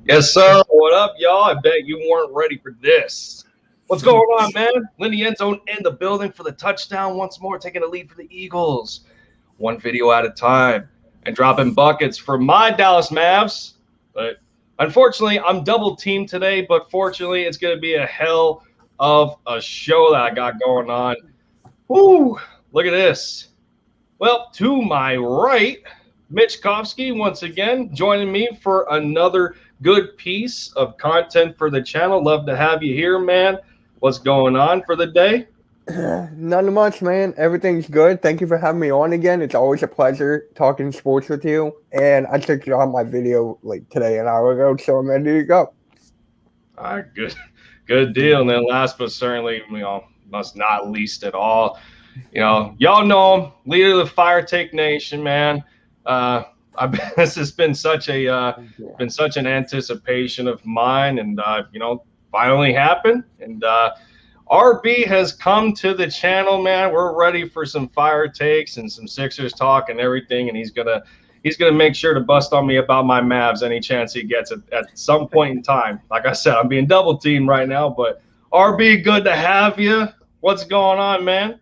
Yes, sir. What up, y'all? I bet you weren't ready for this. What's going on, man? Lindy Endzone in the building for the touchdown once more, taking a lead for the Eagles. One video at a time and dropping buckets for my Dallas Mavs. But unfortunately, I'm double teamed today, but fortunately, it's going to be a hell of a show that I got going on. Woo! Look at this. Well, to my right, Mitch Kofsky once again joining me for another good piece of content for the channel. Love to have you here, man. What's going on for the day? Not much, man. Everything's good. Thank you for having me on again. It's always a pleasure talking sports with you. And I checked out my video like today, an hour ago, so I'm ready to go. All right, good deal. And then last but certainly, must not least at all, y'all know him, leader of the Fire Take Nation, man. This has been such an anticipation of mine, and finally happened. And Arpy has come to the channel, man. We're ready for some fire takes and some Sixers talk and everything, and he's gonna make sure to bust on me about my Mavs any chance he gets at some point in time. Like I said, I'm being double teamed right now, but RB, good to have you. What's going on, man?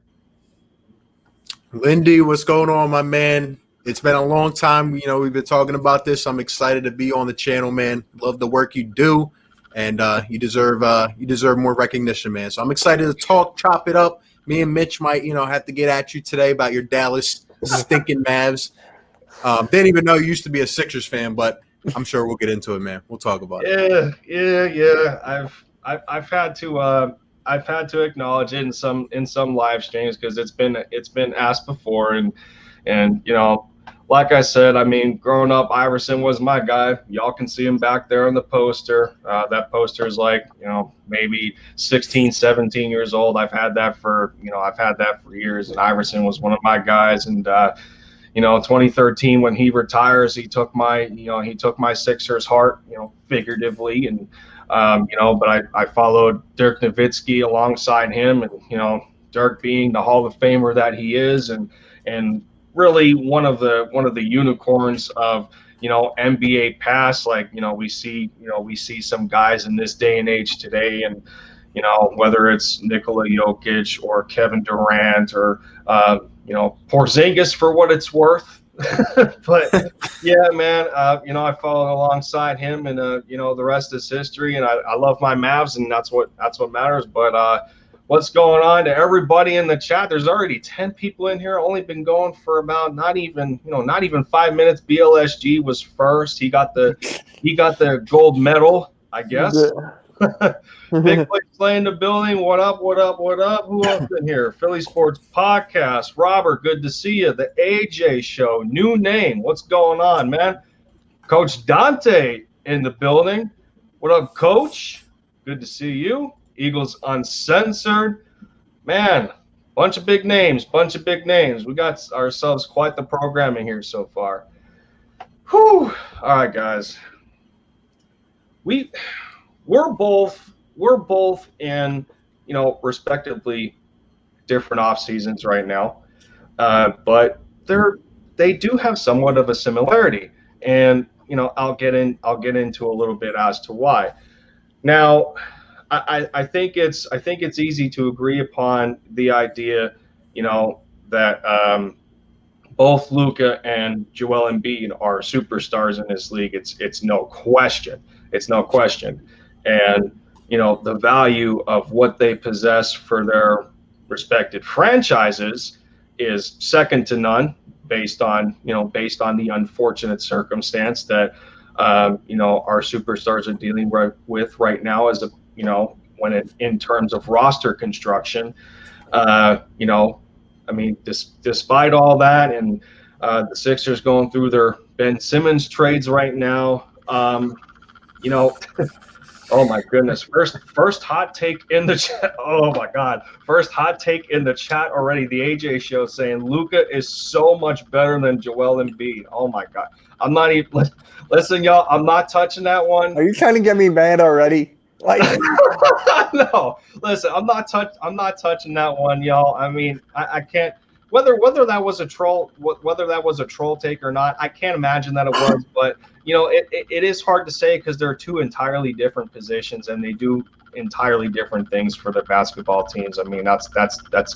Lindy, what's going on, my man? It's been a long time. We've been talking about this. I'm excited to be on the channel, man. Love the work you do, and you deserve more recognition, man. So I'm excited to talk, chop it up. Me and Mitch might, have to get at you today about your Dallas stinking Mavs. Didn't even know you used to be a Sixers fan, but I'm sure we'll get into it, man. We'll talk about it. Yeah. I've had to acknowledge it in some live streams because it's been asked before, and like I said, I mean, growing up, Iverson was my guy. Y'all can see him back there on the poster. That poster is like, maybe 16, 17 years old. I've had that for years, and Iverson was one of my guys. And 2013 when he retires, he took my Sixers heart, figuratively, and but I followed Dirk Nowitzki alongside him, and Dirk being the Hall of Famer that he is, and really one of the unicorns of NBA past. Like we see some guys in this day and age today, and whether it's Nikola Jokic or Kevin Durant or Porzingis for what it's worth. But yeah, man, I followed alongside him, and the rest is history. And I love my Mavs, and that's what matters. But what's going on to everybody in the chat? There's already 10 people in here. Only been going for about not even 5 minutes. BLSG was first. He got the gold medal, I guess. Big Blake Slay in the building. What up? Who else in here? Philly Sports Podcast. Robert, good to see you. The AJ Show, new name. What's going on, man? Coach Dante in the building. What up, Coach? Good to see you. Eagles Uncensored. Man, bunch of big names. We got ourselves quite the programming here so far. Whew. All right, guys. We're both in, respectively different off seasons right now, but they do have somewhat of a similarity, and I'll get into a little bit as to why. Now, I think it's easy to agree upon the idea, that both Luka and Joel Embiid are superstars in this league. It's no question. And the value of what they possess for their respective franchises is second to none, based on the unfortunate circumstance that our superstars are dealing with right now, as in terms of roster construction. Despite all that, and the Sixers going through their Ben Simmons trades right now, oh my goodness! First hot take in the chat. Oh my God! First hot take in the chat already. The AJ Show saying Luka is so much better than Joel Embiid. Oh my God! I'm not even. Listen, y'all. I'm not touching that one. Are you trying to get me mad already? Like, no. Listen, I'm not touching that one, y'all. I mean, I can't. whether that was a troll, whether that was a troll take or not, I can't imagine that it was. But it is hard to say because they're two entirely different positions and they do entirely different things for their basketball teams. I mean, that's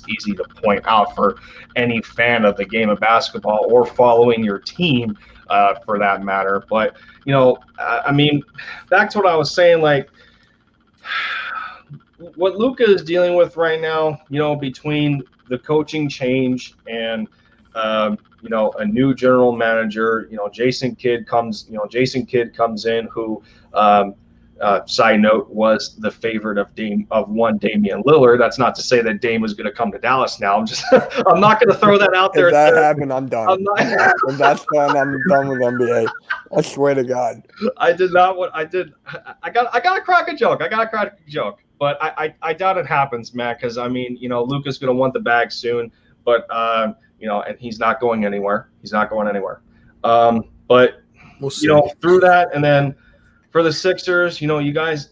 easy to point out for any fan of the game of basketball or following your team, for that matter. But I mean, back to what I was saying, like what Luka is dealing with right now, between the coaching change and a new general manager, Jason Kidd comes in, who side note, was the favorite of Damian Lillard. That's not to say that Dame was going to come to Dallas now. I'm not going to throw that out there. If that happened, I'm done. If that's done, I'm done with NBA. I swear to God. I got to crack a joke. But I doubt it happens, Matt, because I mean, Luka's going to want the bag soon, but and he's not going anywhere. But we'll see. Through that, and then for the Sixers, you guys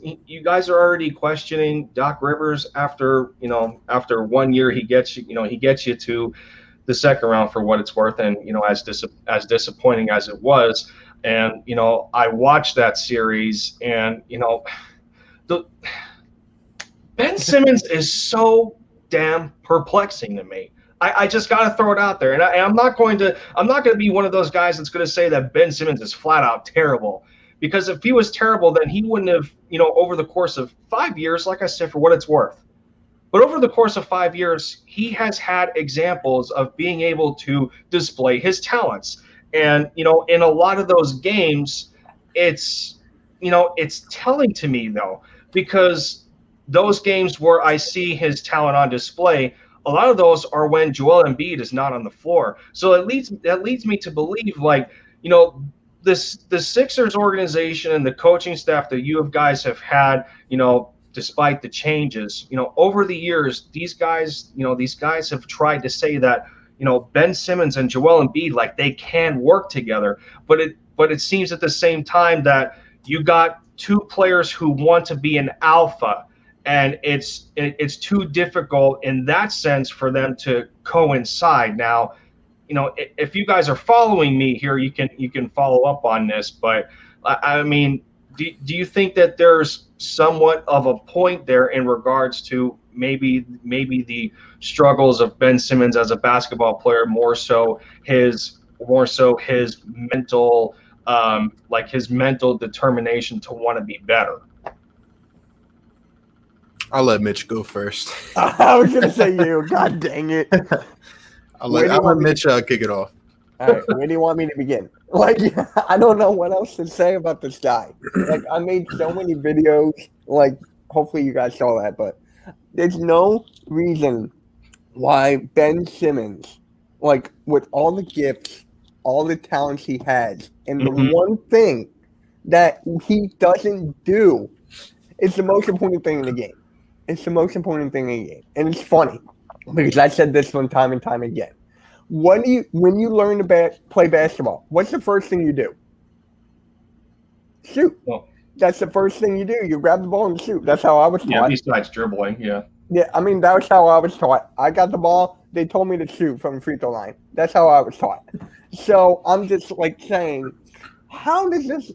are already questioning Doc Rivers after 1 year. He gets you to the second round for what it's worth, and as disappointing as it was, and I watched that series, and Ben Simmons is so damn perplexing to me. I just got to throw it out there, and I'm not going to be one of those guys that's going to say that Ben Simmons is flat out terrible, because if he was terrible, then he wouldn't have, over the course of 5 years, like I said, for what it's worth. But over the course of 5 years, he has had examples of being able to display his talents, and in a lot of those games, it's telling to me though, because those games where I see his talent on display, a lot of those are when Joel Embiid is not on the floor. So that leads me to believe, like, the Sixers organization and the coaching staff that you guys have had, despite the changes, over the years, these guys have tried to say that, Ben Simmons and Joel Embiid, like, they can work together, but it seems at the same time that you got two players who want to be an alpha. And it's too difficult in that sense for them to coincide. Now, if you guys are following me here, you can follow up on this. But I mean, do you think that there's somewhat of a point there in regards to maybe the struggles of Ben Simmons as a basketball player, more so his mental his mental determination to want to be better? I'll let Mitch go first. I was going to say you. God dang it. I'll let Mitch kick it off. All right. Where do you want me to begin? Like, I don't know what else to say about this guy. Like, I made so many videos. Like, hopefully you guys saw that. But there's no reason why Ben Simmons, like, with all the gifts, all the talents he has, and the one thing that he doesn't do is the most important thing in the game. It's the most important thing in the game. And it's funny because I said this one time and time again. When you learn to play basketball, what's the first thing you do? Shoot. Well, that's the first thing you do. You grab the ball and shoot. That's how I was taught. Yeah, besides dribbling, yeah. Yeah, I mean, that was how I was taught. I got the ball. They told me to shoot from the free throw line. That's how I was taught. So I'm just, like, saying, how does this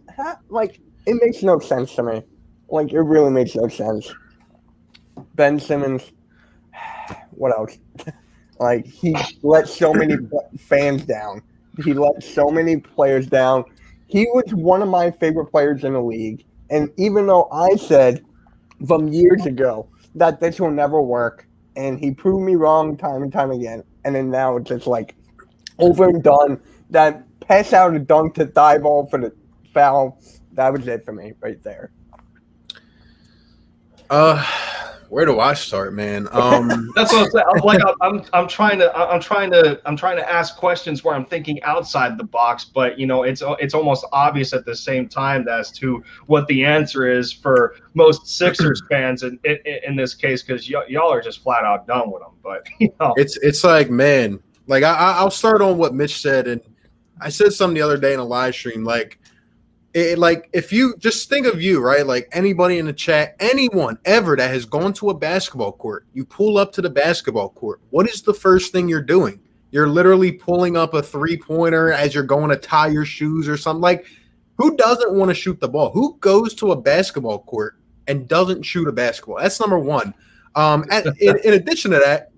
like, it makes no sense to me. Like, it really makes no sense. Ben Simmons, what else? Like, he let so many fans down. He let so many players down. He was one of my favorite players in the league. And even though I said from years ago that this will never work, and he proved me wrong time and time again, and then now it's just like over and done. That pass out a dunk to dive ball for the foul, that was it for me right there. Where do I start, man? That's what I'm saying. I'm trying to ask questions where I'm thinking outside the box, but it's almost obvious at the same time as to what the answer is for most Sixers fans in this case, because y'all are just flat out done with them. But it's like, man, like I'll start on what Mitch said, and I said something the other day in a live stream, like if you just think of you, right? Like anybody in the chat, anyone ever that has gone to a basketball court, you pull up to the basketball court. What is the first thing you're doing? You're literally pulling up a three-pointer as you're going to tie your shoes or something. Like, who doesn't want to shoot the ball? Who goes to a basketball court and doesn't shoot a basketball? That's number one. In addition to that,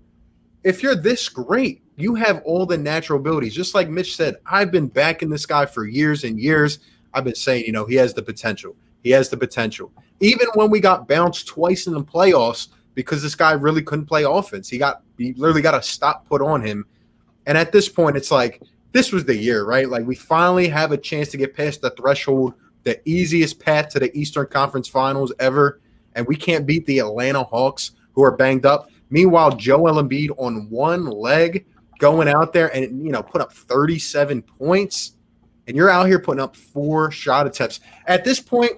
if you're this great, you have all the natural abilities. Just like Mitch said, I've been backing this guy for years and years. I've been saying, you know, he has the potential. He has the potential. Even when we got bounced twice in the playoffs because this guy really couldn't play offense. He literally got a stop put on him. And at this point, it's like, this was the year, right? Like, we finally have a chance to get past the threshold, the easiest path to the Eastern Conference Finals ever. And we can't beat the Atlanta Hawks, who are banged up. Meanwhile, Joel Embiid on one leg going out there and, you know, put up 37 points. And you're out here putting up 4 shot attempts. At this point,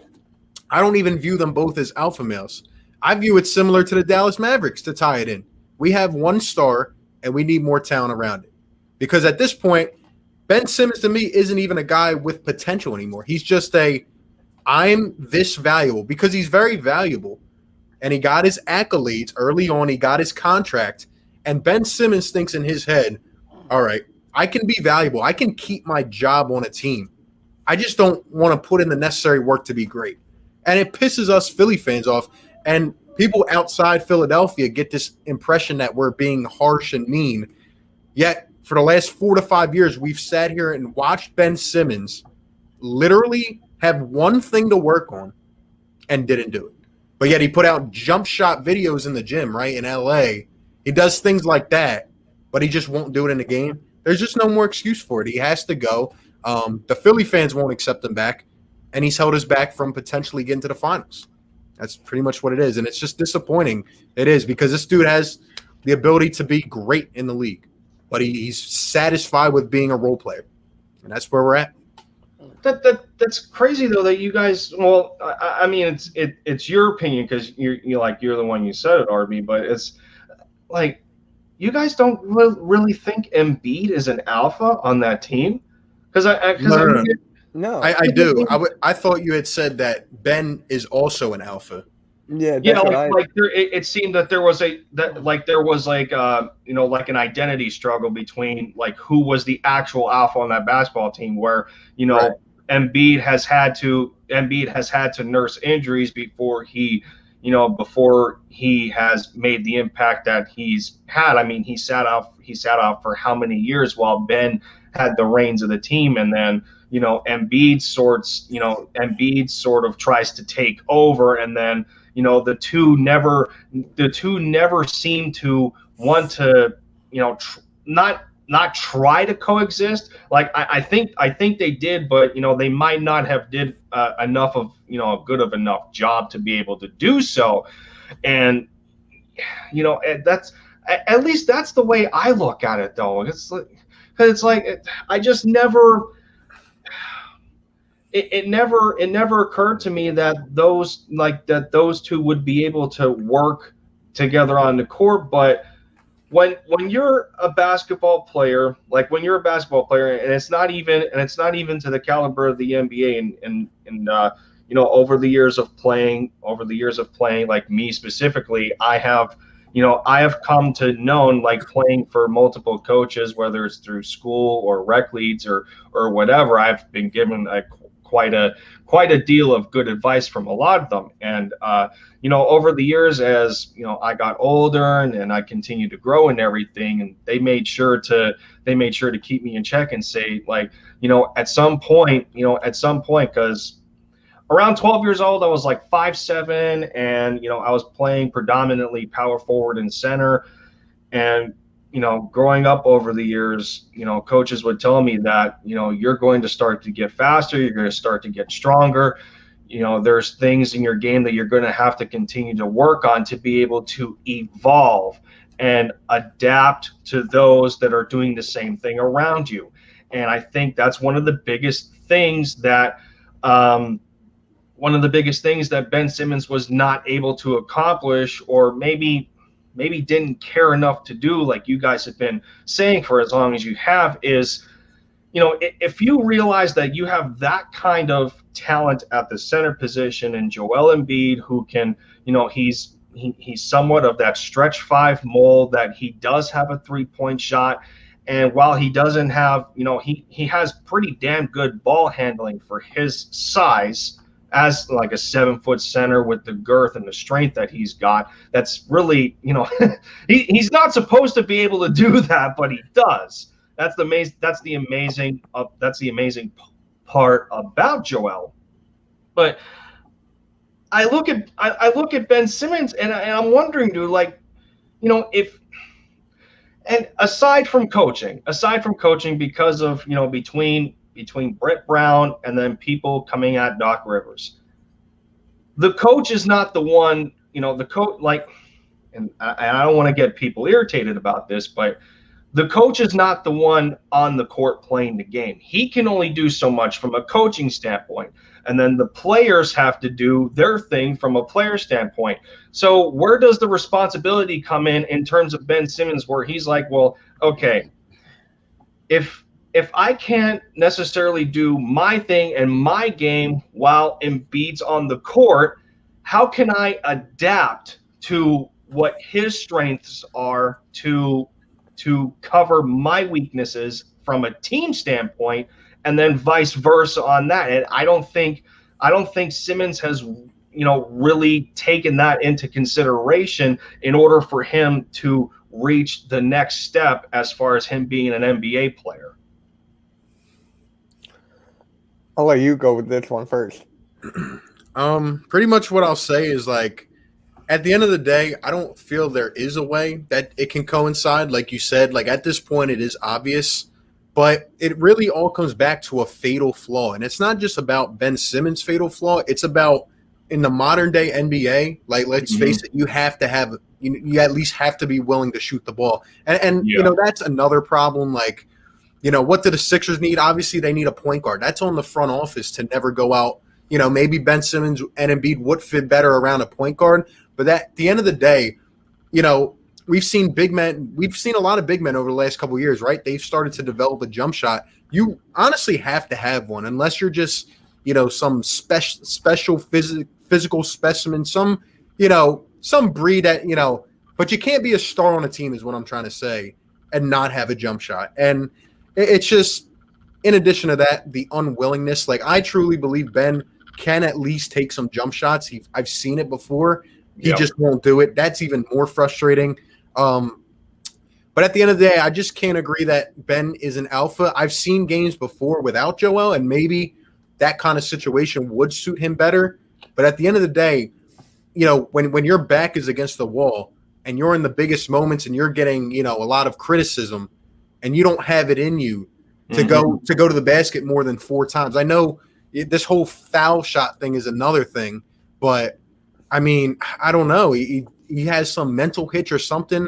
I don't even view them both as alpha males. I view it similar to the Dallas Mavericks, to tie it in. We have one star, and we need more talent around it. Because at this point, Ben Simmons to me isn't even a guy with potential anymore. He's just I'm this valuable, because he's very valuable. And he got his accolades early on. He got his contract. And Ben Simmons thinks in his head, all right, I can be valuable. I can keep my job on a team. I just don't want to put in the necessary work to be great. And it pisses us Philly fans off. And people outside Philadelphia get this impression that we're being harsh and mean. Yet, for the last 4 to 5 years, we've sat here and watched Ben Simmons literally have one thing to work on and didn't do it. But yet he put out jump shot videos in the gym, right, in L.A. He does things like that, but he just won't do it in the game. There's just no more excuse for it. He has to go. The Philly fans won't accept him back, and he's held us back from potentially getting to the finals. That's pretty much what it is, and it's just disappointing. It is, because this dude has the ability to be great in the league, but he's satisfied with being a role player, and that's where we're at. That's crazy though that you guys. Well, I mean, it's your opinion because you're the one you said it, Arpy. But it's like you guys don't really think Embiid is an alpha on that team because No, I do. I thought you had said that Ben is also an alpha. Yeah, it seemed that there was an identity struggle between like who was the actual alpha on that basketball team, where Right. Embiid has had to nurse injuries before he has made the impact that he's had. I mean, he sat out for how many years while Ben had the reins of the team, and then Embiid sort of tries to take over, and then the two never seem to want to not try to coexist. Like I think they did, but they might not have did enough of a good of enough job to be able to do so. And that's at least that's the way I look at it, though. I just never. It never occurred to me that those two would be able to work together on the court. But when you're a basketball player, and it's not even to the caliber of the NBA, and over the years of playing, like me specifically, I have come to known, like, playing for multiple coaches, whether it's through school or rec leagues or whatever. I've been given quite a deal of good advice from a lot of them. And over the years, as I got older and I continued to grow and everything, and they made sure to keep me in check and say, like, at some point, because around 12 years old, I was like 5'7", and I was playing predominantly power forward and center. And growing up over the years, coaches would tell me that you're going to start to get faster, you're going to start to get stronger. There's things in your game that you're going to have to continue to work on to be able to evolve and adapt to those that are doing the same thing around you. And I think that's one of the biggest things that Ben Simmons was not able to accomplish, or maybe didn't care enough to do, like you guys have been saying for as long as you have, is, if you realize that you have that kind of talent at the center position, and Joel Embiid, who can, he's somewhat of that stretch five mold, that he does have a 3-point shot, And while he doesn't have, he has pretty damn good ball handling for his size as like a 7-foot center with the girth and the strength that he's got. That's really, he's not supposed to be able to do that, but he does. That's the amazing part about Joel. But I look at Ben Simmons and I'm wondering, dude, like, if, and aside from coaching, because of, between Brett Brown and then people coming at Doc Rivers, the coach is not the one, the coach, like, and I don't want to get people irritated about this, but the coach is not the one on the court playing the game. He can only do so much from a coaching standpoint. And then the players have to do their thing from a player standpoint. So where does the responsibility come in terms of Ben Simmons, where he's like, well, okay, if I can't necessarily do my thing and my game while Embiid's on the court, how can I adapt to what his strengths are to cover my weaknesses from a team standpoint, and then vice versa on that? And I don't think Simmons has, really taken that into consideration in order for him to reach the next step as far as him being an NBA player. I'll let you go with this one first. Pretty much what I'll say is, like, at the end of the day, I don't feel there is a way that it can coincide. Like you said, like, at this point it is obvious, but it really all comes back to a fatal flaw. And it's not just about Ben Simmons' fatal flaw. It's about, in the modern day NBA, like, let's face it, you have to have, you at least have to be willing to shoot the ball. And that's another problem. Like, what do the Sixers need? Obviously they need a point guard. That's on the front office to never go out. Maybe Ben Simmons and Embiid would fit better around a point guard. But at the end of the day, we've seen big men. We've seen a lot of big men over the last couple of years, right? They've started to develop a jump shot. You honestly have to have one, unless you're just, some special physical specimen, some breed that, but you can't be a star on a team is what I'm trying to say, and not have a jump shot. And it's just, in addition to that, the unwillingness. Like, I truly believe Ben can at least take some jump shots. I've seen it before. He just won't do it. That's even more frustrating. But at the end of the day, I just can't agree that Ben is an alpha. I've seen games before without Joel, and maybe that kind of situation would suit him better. But at the end of the day, when your back is against the wall and you're in the biggest moments and you're getting, a lot of criticism, and you don't have it in you to go to the basket more than 4 times. I know this whole foul shot thing is another thing, but I mean, I don't know. He has some mental hitch or something,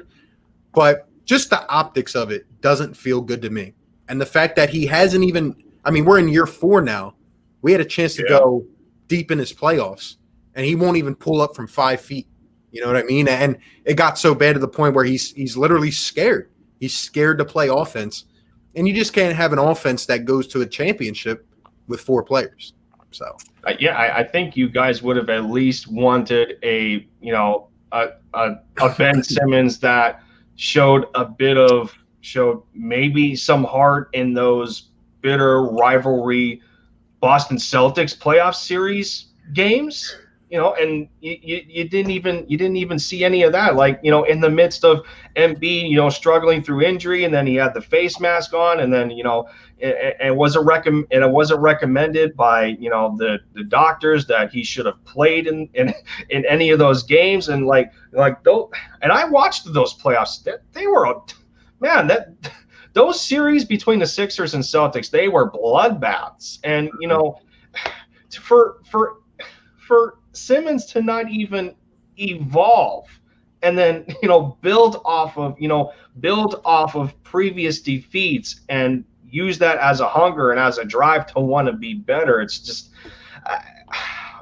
but just the optics of it doesn't feel good to me. And the fact that he hasn't even – I mean, we're in year 4 now. We had a chance to go deep in his playoffs, and he won't even pull up from 5 feet. You know what I mean? And it got so bad to the point where he's literally scared. He's scared to play offense. And you just can't have an offense that goes to a championship with 4 players. So I think you guys would have at least wanted a Ben Simmons that showed maybe some heart in those bitter rivalry Boston Celtics playoff series games. And you didn't even see any of that. Like, in the midst of Embiid, struggling through injury, and then he had the face mask on, and then, it wasn't recommended by, the doctors that he should have played in any of those games. And like those, and I watched those playoffs. They were, man, those series between the Sixers and Celtics, they were bloodbaths. And, for Simmons to not even evolve and then build off of previous defeats and use that as a hunger and as a drive to want to be better, it's just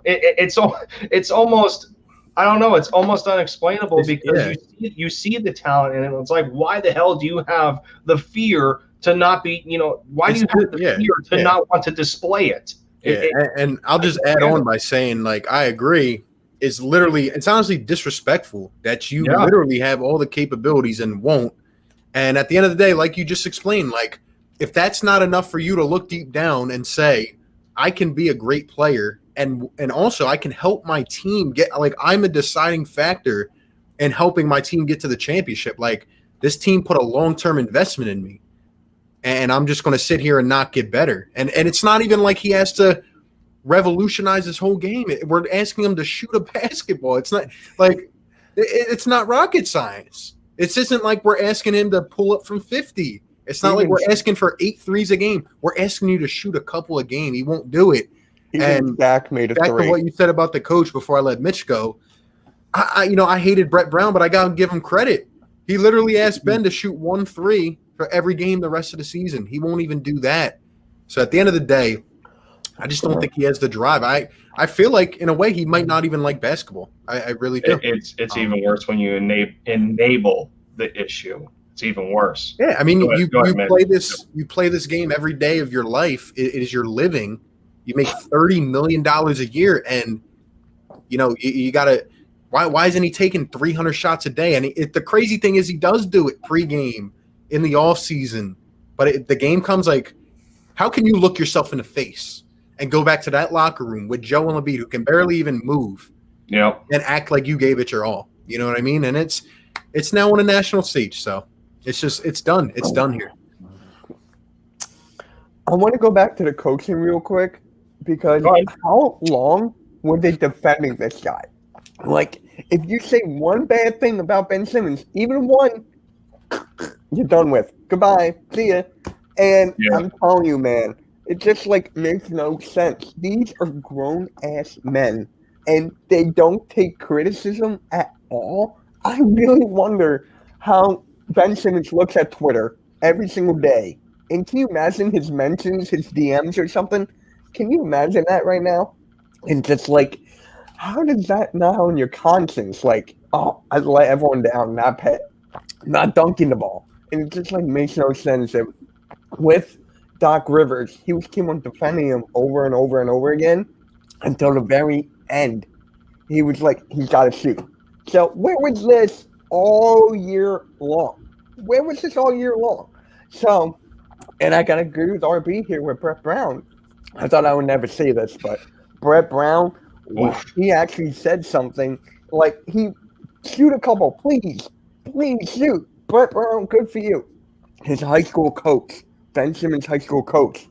it's almost, I don't know, it's almost unexplainable, because you see the talent, and it's like, why the hell do you have the fear to not be, why do you have the fear to not want to display it? And I'll just add on by saying, like, I agree. It's honestly disrespectful that you literally have all the capabilities and won't. And at the end of the day, like you just explained, like if that's not enough for you to look deep down and say, I can be a great player and also I can help my team get, like, I'm a deciding factor in helping my team get to the championship. Like, this team put a long-term investment in me, and I'm just going to sit here and not get better. And it's not even like he has to revolutionize his whole game. We're asking him to shoot a basketball. It's not like it's not rocket science. It isn't like we're asking him to pull up from 50. It's not like we're asking for 8 threes a game. We're asking you to shoot a couple a game. He won't do it. And back made a back three. to what you said about the coach before I let Mitch go. I hated Brett Brown, but I got to give him credit. He literally asked Ben to shoot 1 3 for every game the rest of the season. He won't even do that. So at the end of the day, I just don't think he has the drive. I feel like, in a way, he might not even like basketball. I really do. It's even worse when you enable the issue. It's even worse. Yeah, I mean, you play this game every day of your life. It is your living. You make $30 million a year, and you got to. Why isn't he taking 300 shots a day? And the crazy thing is, he does do it pregame in the off season, but the game comes like, how can you look yourself in the face and go back to that locker room with Joe and Embiid, who can barely even move, and act like you gave it your all? You know what I mean? And it's now on a national stage, so it's done. It's done here. I want to go back to the coaching real quick, because how long were they defending this guy? Like, if you say one bad thing about Ben Simmons, even one, you're done with. Goodbye. See ya. And I'm telling you, man, it just, like, makes no sense. These are grown-ass men, and they don't take criticism at all. I really wonder how Ben Simmons looks at Twitter every single day. And can you imagine his mentions, his DMs or something? Can you imagine that right now? And just, like, how does that not on your conscience? Like, oh, I let everyone down, not dunking the ball. And it just, like, makes no sense that with Doc Rivers, he was keep on defending him over and over and over again until the very end. He was like, he's got to shoot. So where was this all year long? Where was this all year long? So, and I got to agree with Arpy here with Brett Brown. I thought I would never say this, but Brett Brown, he actually said something like, he shoot a couple, please shoot. Brett Brown, good for you. His high school coach, Ben Simmons' high school coach.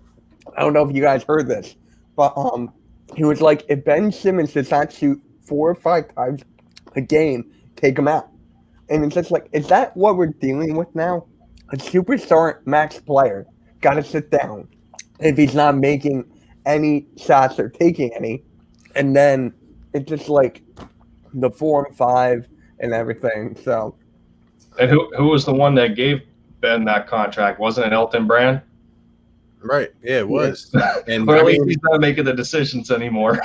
I don't know if you guys heard this, but he was like, if Ben Simmons does not shoot 4 or 5 times a game, take him out. And it's just like, is that what we're dealing with now? A superstar max player got to sit down if he's not making any shots or taking any. And then it's just like the 4 and 5 and everything. So, and who was the one that gave Ben that contract? Wasn't it Elton Brand? Right. Yeah, it was. And or at least he's not making the decisions anymore.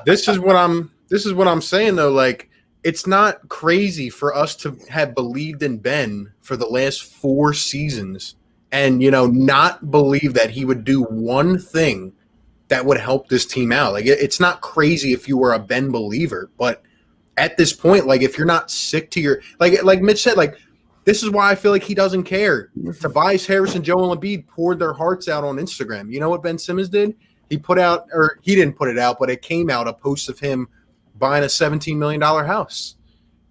this is what I'm saying though. Like, it's not crazy for us to have believed in Ben for the last 4 seasons and, not believe that he would do one thing that would help this team out. Like, it's not crazy if you were a Ben believer, but at this point, like, if you're not sick to your, like Mitch said, like, this is why I feel like he doesn't care. Tobias Harris and Joel Embiid poured their hearts out on Instagram. You know what Ben Simmons did? He didn't put it out, but it came out, a post of him buying a $17 million house.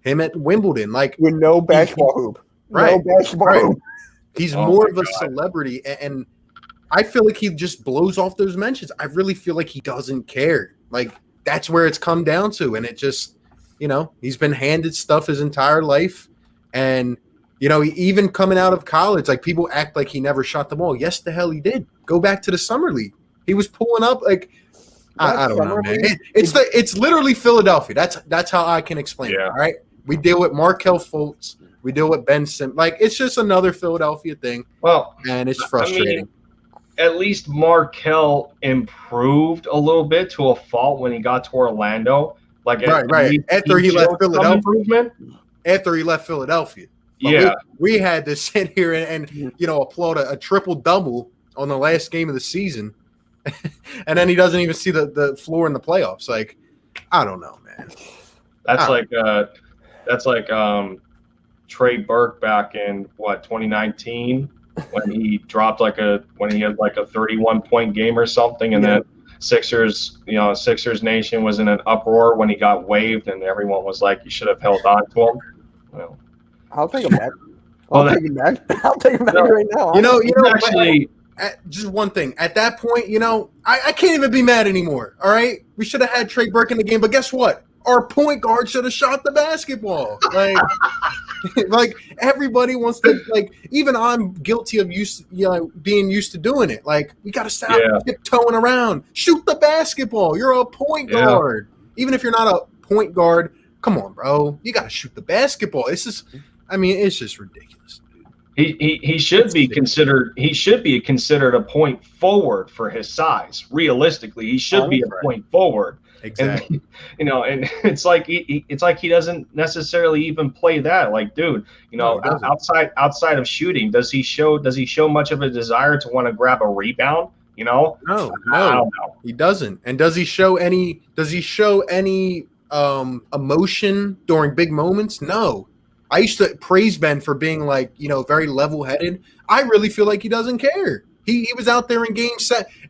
Him at Wimbledon, like, with no basketball hoop. Right. No basketball hoop. He's more of a celebrity, and I feel like he just blows off those mentions. I really feel like he doesn't care. Like, that's where it's come down to, and it just, he's been handed stuff his entire life, and even coming out of college, like, people act like he never shot the ball. Yes, the hell he did. Go back to the summer league. He was pulling up like, I don't know, man. It's literally Philadelphia. That's how I can explain it. All right, we deal with Markelle Fultz. We deal with Ben Simmons. Like, it's just another Philadelphia thing. Well, and it's frustrating. I mean, at least Markelle improved a little bit to a fault when he got to Orlando. Like, right. After he left Philadelphia. After he left Philadelphia. But we had to sit here and applaud a triple-double on the last game of the season, and then he doesn't even see the floor in the playoffs. Like, I don't know, man. That's like Trey Burke back in 2019 when he dropped when he had like a 31-point game or something, and then Sixers Nation was in an uproar when he got waived, and everyone was like, you should have held on to him. Well, I'll take him back. I'll take him back. I'll take him back right now. Actually, just one thing. At that point, I can't even be mad anymore. All right, we should have had Trey Burke in the game, but guess what? Our point guard should have shot the basketball. Like everybody wants to. Like even I'm guilty of being used to doing it. Like we got to stop tiptoeing around. Shoot the basketball. You're a point guard. Even if you're not a point guard, come on, bro. You got to shoot the basketball. It's just ridiculous. He should be considered. He should be considered a point forward for his size. Realistically, he should be a point forward. Exactly. And, and it's like he doesn't necessarily even play that. Like, dude, outside of shooting, does he show much of a desire to want to grab a rebound? No, I don't know. He doesn't. And does he show any emotion during big moments? No. I used to praise Ben for being very level-headed. I really feel like he doesn't care. He was out there in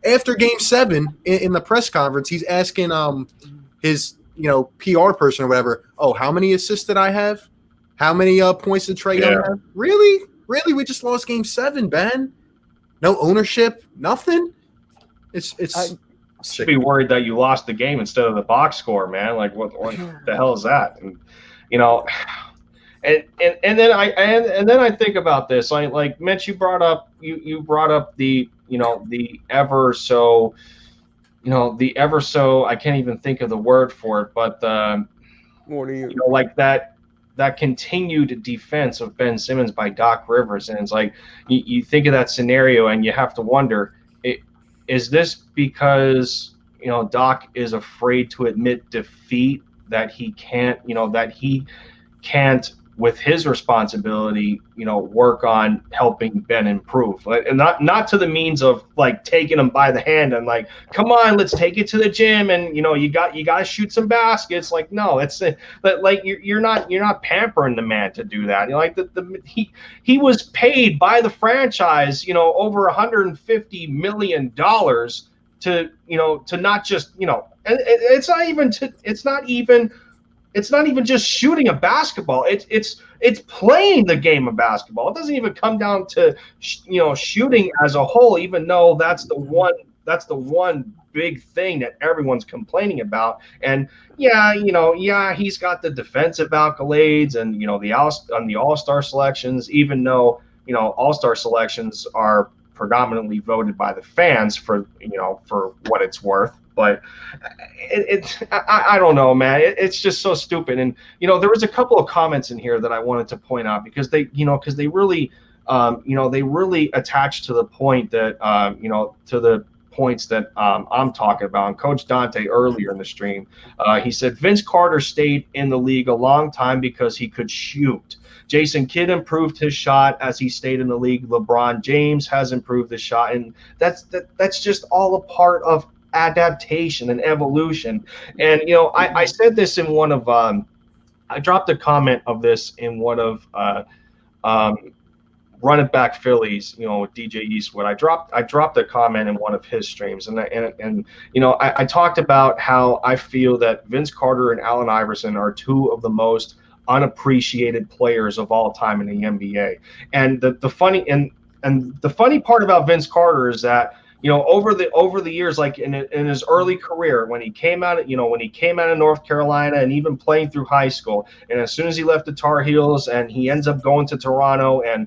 after game 7 in the press conference. He's asking his PR person or whatever, oh, how many assists did I have? How many points did Trey Young have? Really? We just lost game 7, Ben. No ownership, nothing. It's should be worried that you lost the game instead of the box score, man. Like what the hell is that? And And then I think about this. Like Mitch, you brought up the ever so I can't even think of the word for it, but what do you like that continued defense of Ben Simmons by Doc Rivers, and it's like you think of that scenario and you have to wonder, is this because Doc is afraid to admit defeat, that he can't with his responsibility, work on helping Ben improve, and not to the means of like taking him by the hand and like, come on, let's take it to the gym, and you got to shoot some baskets. Like, no, but like you're not pampering the man to do that. He was paid by the franchise, over $150 million to not just it's not even just shooting a basketball. It's playing the game of basketball. It doesn't even come down to shooting as a whole, even though that's the one big thing that everyone's complaining about. And he's got the defensive accolades and the All-Star selections, even though All-Star selections are predominantly voted by the fans for what it's worth. But I don't know, man. It's just so stupid. And there was a couple of comments in here that I wanted to point out because they really attach to the point that to the points that I'm talking about. And Coach Dante earlier in the stream, he said Vince Carter stayed in the league a long time because he could shoot. Jason Kidd improved his shot as he stayed in the league. LeBron James has improved his shot, and that's just all a part of adaptation and evolution. And I said this in one of I dropped a comment of this in one of Run It Back Phillies, with DJ Eastwood. I dropped a comment in one of his streams, and I talked about how I feel that Vince Carter and Allen Iverson are two of the most unappreciated players of all time in the NBA. And the funny part about Vince Carter is that over the years, like in his early career, when he came out of North Carolina and even playing through high school, and as soon as he left the Tar Heels and he ends up going to Toronto, and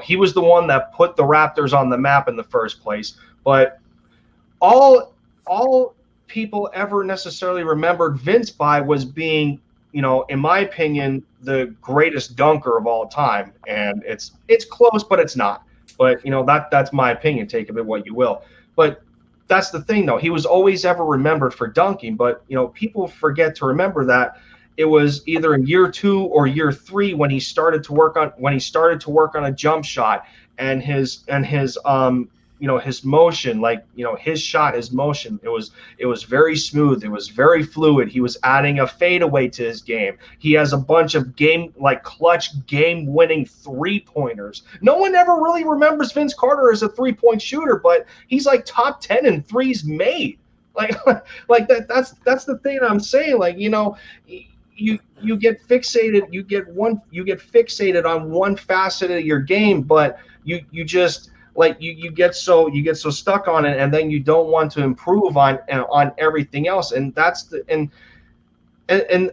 he was the one that put the Raptors on the map in the first place. But all people ever necessarily remembered Vince by was being, in my opinion, the greatest dunker of all time. And it's close, but it's not. But that's my opinion. Take of it what you will. But that's the thing, though. He was always ever remembered for dunking. But people forget to remember that it was either in year 2 or year 3 when he started to work on a jump shot, and his his motion, like, his shot, his motion, it was very smooth. It was very fluid. He was adding a fadeaway to his game. He has a bunch of clutch game-winning three-pointers. No one ever really remembers Vince Carter as a three-point shooter, but he's like top 10 in threes made. Like that's the thing I'm saying. Like, you get fixated, you get fixated on one facet of your game, but you just like you get so stuck on it, and then you don't want to improve on everything else. And that's and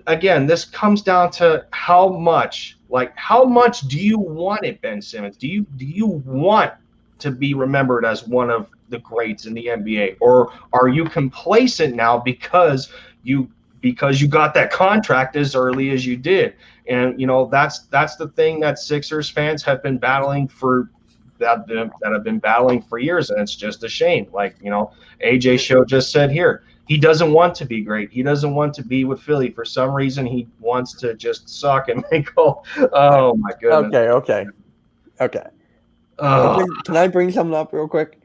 again, this comes down to how much do you want it, Ben Simmons? Do you want to be remembered as one of the greats in the NBA, or are you complacent now because you got that contract as early as you did? And that's the thing that Sixers fans have been battling for, that have been battling for years, and it's just a shame. Like, AJ Show just said here, he doesn't want to be great. He doesn't want to be with Philly. For some reason, he wants to just suck and make all. Oh my goodness. Okay. Can I bring something up real quick?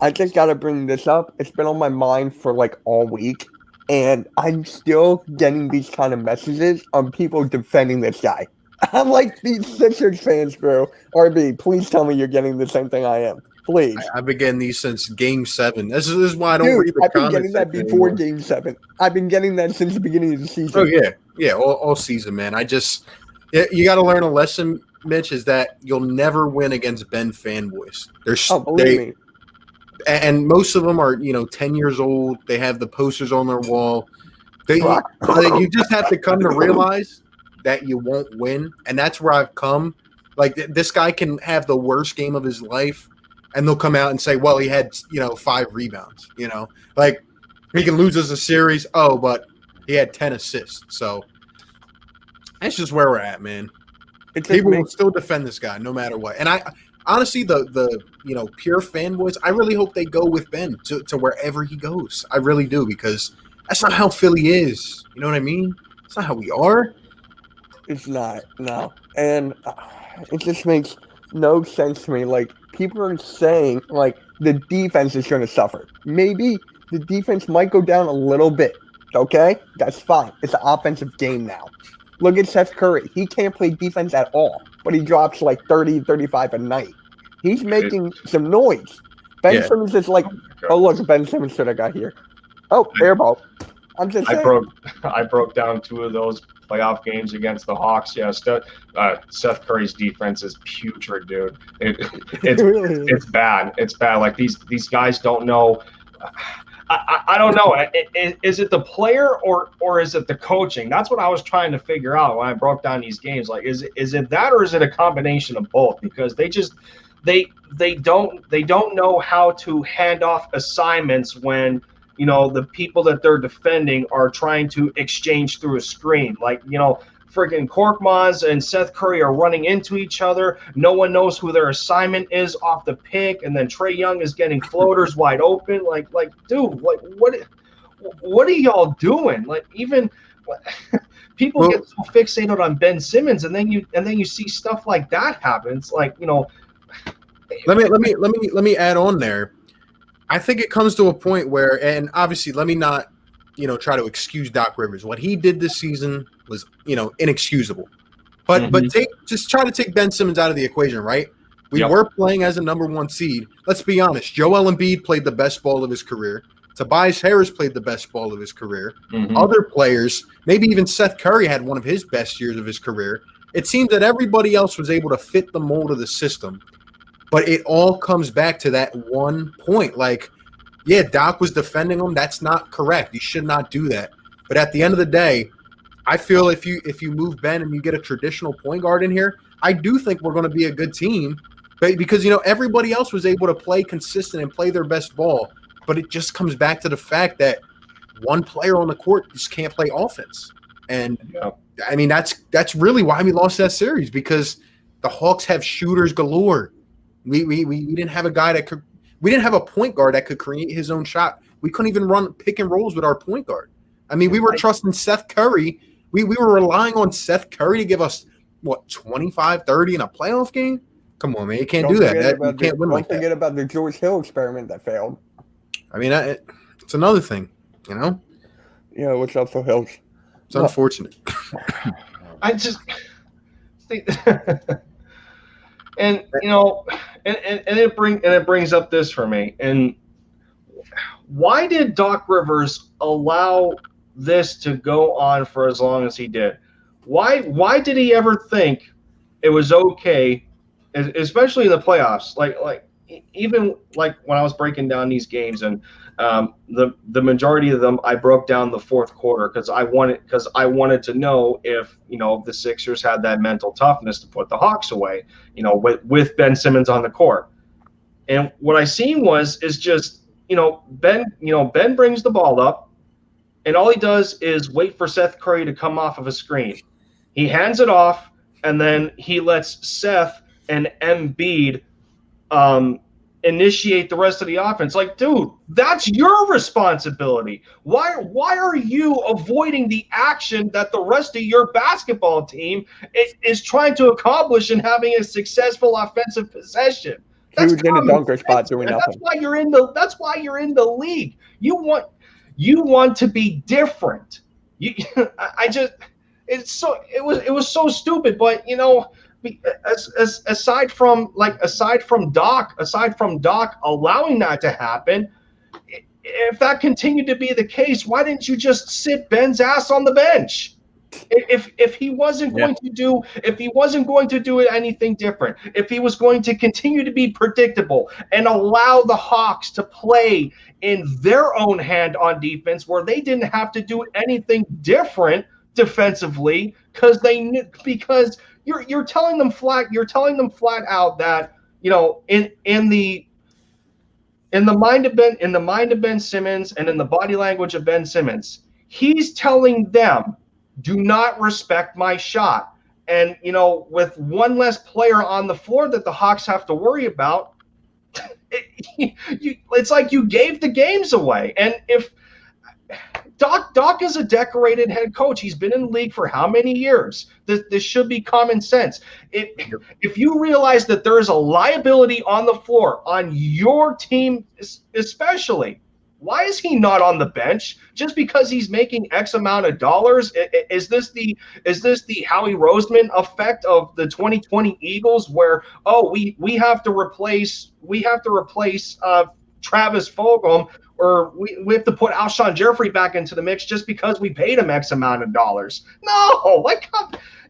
I just got to bring this up. It's been on my mind for like all week, and I'm still getting these kind of messages on people defending this guy. I'm like, these Sixers fans, bro. RB, please tell me you're getting the same thing I am. Please. I've been getting these since Game 7. This is why I don't read the I've been comments getting that before Game 7. I've been getting that since the beginning of the season. Oh, yeah, all season, man. You got to learn a lesson, Mitch, is that you'll never win against Ben fanboys. Believe me. And most of them are, 10 years old. They have the posters on their wall. You just have to come to realize that you won't win. And that's where I've come. Like, this guy can have the worst game of his life, and they'll come out and say, well, he had, 5 rebounds. Like, he can lose us a series. Oh, but he had 10 assists. So that's just where we're at, man. People will still defend this guy no matter what. And I honestly, the pure fanboys, I really hope they go with Ben to wherever he goes. I really do, because that's not how Philly is. You know what I mean? It's not how we are. It's not, no. And it just makes no sense to me. Like, people are saying, like, the defense is going to suffer. Maybe the defense might go down a little bit, okay? That's fine. It's an offensive game now. Look at Seth Curry. He can't play defense at all, but he drops like 30, 35 a night. He's making some noise. Ben Simmons is like, oh, look, Ben Simmons should have got here. Oh, airball. I'm just saying. I broke down 2 of those playoff games against the Hawks. Yeah, Seth Curry's defense is putrid, dude. It's bad. It's bad. Like, these guys don't know. I don't know. Is it the player or is it the coaching? That's what I was trying to figure out when I broke down these games. Like, is it that, or is it a combination of both? Because they don't know how to hand off assignments when the people that they're defending are trying to exchange through a screen. Like, freaking Korkmaz and Seth Curry are running into each other. No one knows who their assignment is off the pick, and then Trae Young is getting floaters wide open. Like, dude, like, what are y'all doing? Like, even people get so fixated on Ben Simmons, and then you see stuff like that happen. It's like, Let me add on there. I think it comes to a point where, and obviously, let me not, try to excuse Doc Rivers. What he did this season was, inexcusable. But just try to take Ben Simmons out of the equation, right? We were playing as a number 1 seed. Let's be honest. Joel Embiid played the best ball of his career. Tobias Harris played the best ball of his career. Other players, maybe even Seth Curry had one of his best years of his career. It seemed that everybody else was able to fit the mold of the system. But it all comes back to that one point. Like, yeah, Doc was defending him. That's not correct. You should not do that. But at the end of the day, I feel if you move Ben and you get a traditional point guard in here, I do think we're going to be a good team. But because, everybody else was able to play consistent and play their best ball. But it just comes back to the fact that one player on the court just can't play offense. And, I mean, that's really why we lost that series, because the Hawks have shooters galore. We didn't have a guy we didn't have a point guard that could create his own shot. We couldn't even run pick and rolls with our point guard. I mean, we were trusting Seth Curry. We were relying on Seth Curry to give us, 25, 30 in a playoff game? Come on, man. You can't do that. You can't win like that. Don't forget about the George Hill experiment that failed. I mean, it's another thing, you know? Yeah, what's up for Hills? It's unfortunate. I just think, and you know, and it brings up this for me. And why did Doc Rivers allow this to go on for as long as he did? Why did he ever think it was okay, especially in the playoffs? Like even like when I was breaking down these games, and the majority of them I broke down the fourth quarter because I wanted to know if, you know, the Sixers had that mental toughness to put the Hawks away, you know, with Ben Simmons on the court. And what I seen is just, Ben brings the ball up, and all he does is wait for Seth Curry to come off of a screen. He hands it off, and then he lets Seth and Embiid initiate the rest of the offense. Like, dude, that's your responsibility. Why are you avoiding the action that the rest of your basketball team is trying to accomplish in having a successful offensive possession? He was in a dunker spot doing nothing. That's why you're in the league. You want to be different. It was so stupid. But, you know, aside from Doc allowing that to happen, if that continued to be the case, why didn't you just sit Ben's ass on the bench? If he wasn't going to do anything different, if he was going to continue to be predictable and allow the Hawks to play in their own hand on defense, where they didn't have to do anything different defensively, because you're telling them flat out that, you know, in the mind of Ben Simmons and in the body language of Ben Simmons, he's telling them, do not respect my shot. And, you know, with one less player on the floor that the Hawks have to worry about, it's like you gave the games away. And if Doc is a decorated head coach, he's been in the league for how many years? This should be common sense. If you realize that there is a liability on the floor, on your team especially, why is he not on the bench? Just because he's making X amount of dollars? Is this the Howie Roseman effect of the 2020 Eagles, where we have to replace Travis Fulgham, or we have to put Alshon Jeffrey back into the mix just because we paid him X amount of dollars? No,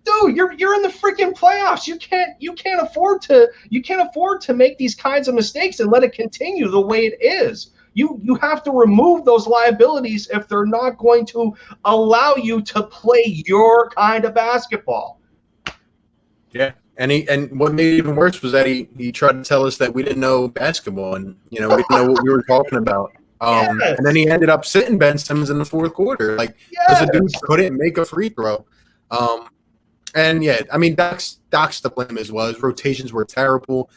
dude, you're in the freaking playoffs. You can't afford to make these kinds of mistakes and let it continue the way it is. You have to remove those liabilities if they're not going to allow you to play your kind of basketball. Yeah, and what made it even worse was that he tried to tell us that we didn't know basketball, and, you know, we didn't know what we were talking about. Yes. And then he ended up sitting Ben Simmons in the fourth quarter, like, because the dude couldn't make a free throw. And yeah, I mean, Doc's to blame as well. His rotations were terrible.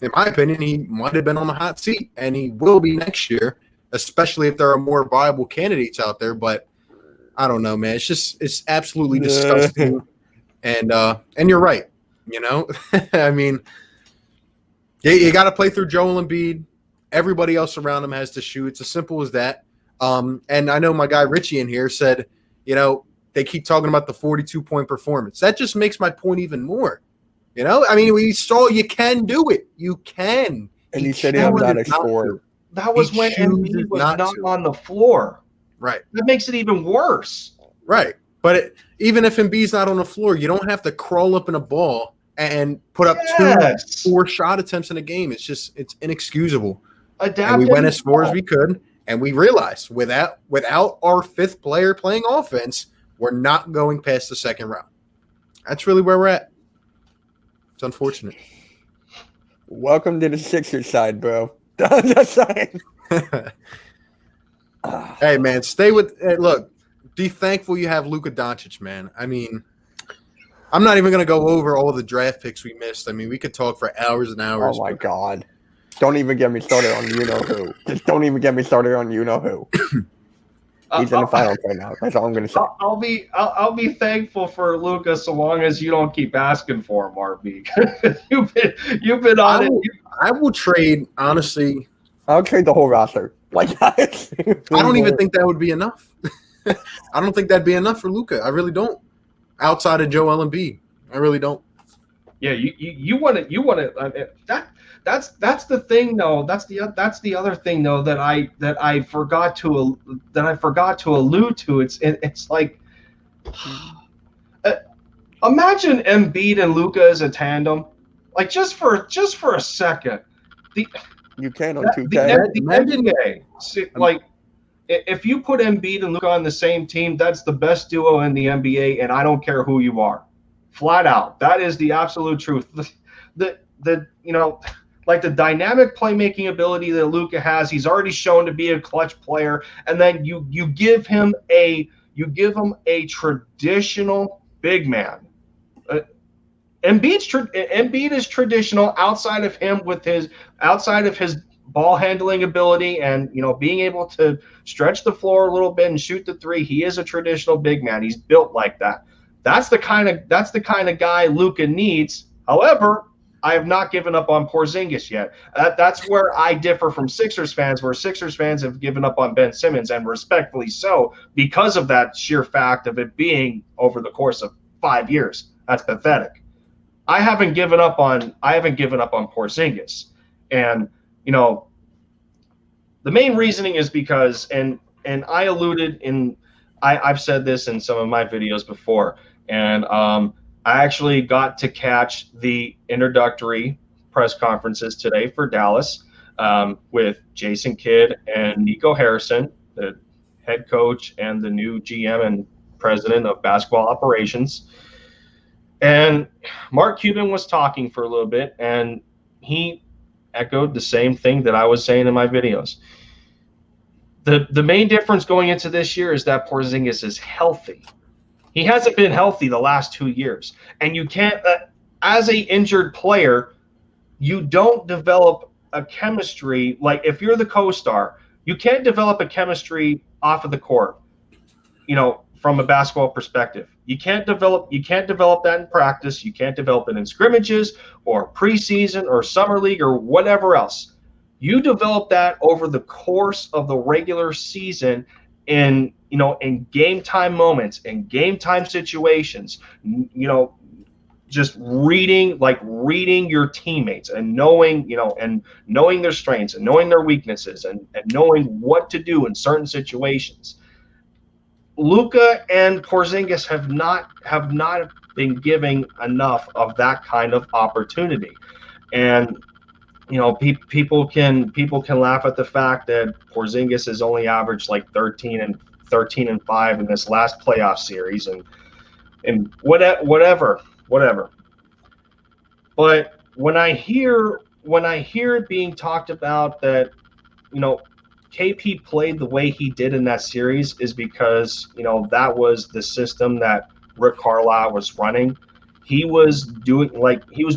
In my opinion, he might have been on the hot seat, and he will be next year, especially if there are more viable candidates out there. But I don't know, man. It's absolutely disgusting. And you're right. You know, I mean, you got to play through Joel Embiid. Everybody else around him has to shoot. It's as simple as that. And I know my guy Richie in here said, you know, they keep talking about the 42-point performance. That just makes my point even more. You know, I mean, we saw you can do it. You can. And he said he was not a scorer. That was when Embiid was not on the floor. Right. That makes it even worse. Right. But even if Embiid's not on the floor, you don't have to crawl up in a ball and put up 4 shot attempts in a game. It's inexcusable. And we went as far as we could, and we realized without our fifth player playing offense, we're not going past the second round. That's really where we're at. It's unfortunate. Welcome to the Sixers side, bro. Just saying. Hey, man, look, be thankful you have Luka Doncic, man. I mean, I'm not even going to go over all the draft picks we missed. I mean, we could talk for hours and hours. Oh, my God. Don't even get me started on you-know-who. Just don't even get me started on you-know-who. He's in the finals right now. That's all I'm going to say. I'll be thankful for Luka so long as you don't keep asking for him, Arpy. you've been on it. I will trade, honestly. I'll trade the whole roster. Like I don't even think that would be enough. I don't think that'd be enough for Luka. I really don't. Outside of Joel Embiid, I really don't. Yeah, you want it. That's the thing though. That's the other thing though that I forgot to allude to. It's like imagine Embiid and Luka as a tandem. Like just for a second. You can on 2K. The NBA, like if you put Embiid and Luka on the same team, that's the best duo in the NBA, and I don't care who you are. Flat out. That is the absolute truth. The like the dynamic playmaking ability that Luka has, he's already shown to be a clutch player, and then you give him a traditional big man. Embiid is traditional outside of his ball handling ability and being able to stretch the floor a little bit and shoot the three. He is a traditional big man. He's built like that. That's the kind of guy Luka needs. However, I have not given up on Porzingis yet. That's where I differ from Sixers fans, where Sixers fans have given up on Ben Simmons, and respectfully so, because of that sheer fact of it being over the course of 5 years. That's pathetic. I haven't given up on Porzingis, and the main reasoning is because, and I alluded I've said this in some of my videos before, and I actually got to catch the introductory press conferences today for Dallas with Jason Kidd and Nico Harrison, the head coach and the new GM and president of basketball operations. And Mark Cuban was talking for a little bit, and he echoed the same thing that I was saying in my videos. The main difference going into this year is that Porzingis is healthy. He hasn't been healthy the last 2 years. And you can't, as a injured player, you don't develop a chemistry. Like if you're the co-star, you can't develop a chemistry off of the court, from a basketball perspective. You can't develop that in practice. You can't develop it in scrimmages or preseason or summer league or whatever else. You develop that over the course of the regular season in game time moments, in game time situations, just reading your teammates and knowing their strengths and knowing their weaknesses and knowing what to do in certain situations. Luka and Porzingis have not been giving enough of that kind of opportunity. And people can laugh at the fact that Porzingis has only averaged like 13 and 5 in this last playoff series, and whatever. But when I hear it being talked about that, KP played the way he did in that series is because that was the system that Rick Carlisle was running. He was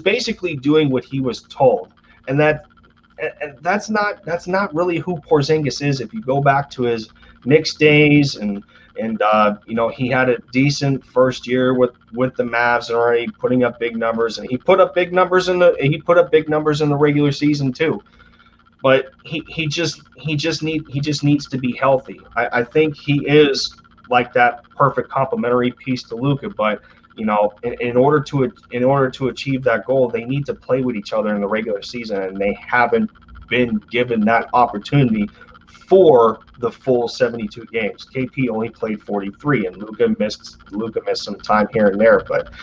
basically doing what he was told. And that's not really who Porzingis is. If you go back to his Knicks days, and he had a decent first year with the Mavs and already putting up big numbers, and he put up big numbers in the regular season too. But he just needs to be healthy. I think he is like that perfect complementary piece to Luka, but in order to achieve that goal, they need to play with each other in the regular season, and they haven't been given that opportunity for the full 72 games. KP only played 43, and Luka missed some time here and there. But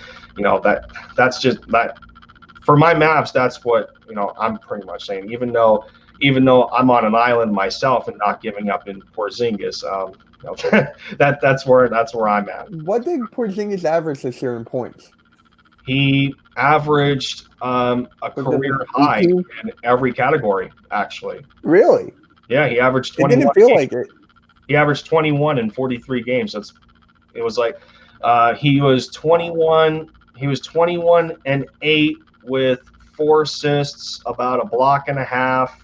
that's just that. For my Mavs, that's what I'm pretty much saying. Even though I'm on an island myself and not giving up in Porzingis, that's where I'm at. What did Porzingis average this year in points? He averaged a career high in every category, actually. Really? Yeah, he averaged 21. It didn't feel like it. He averaged 21 in 43 games. It was like he was 21. He was 21 and 8 with 4 assists, about a block and a half,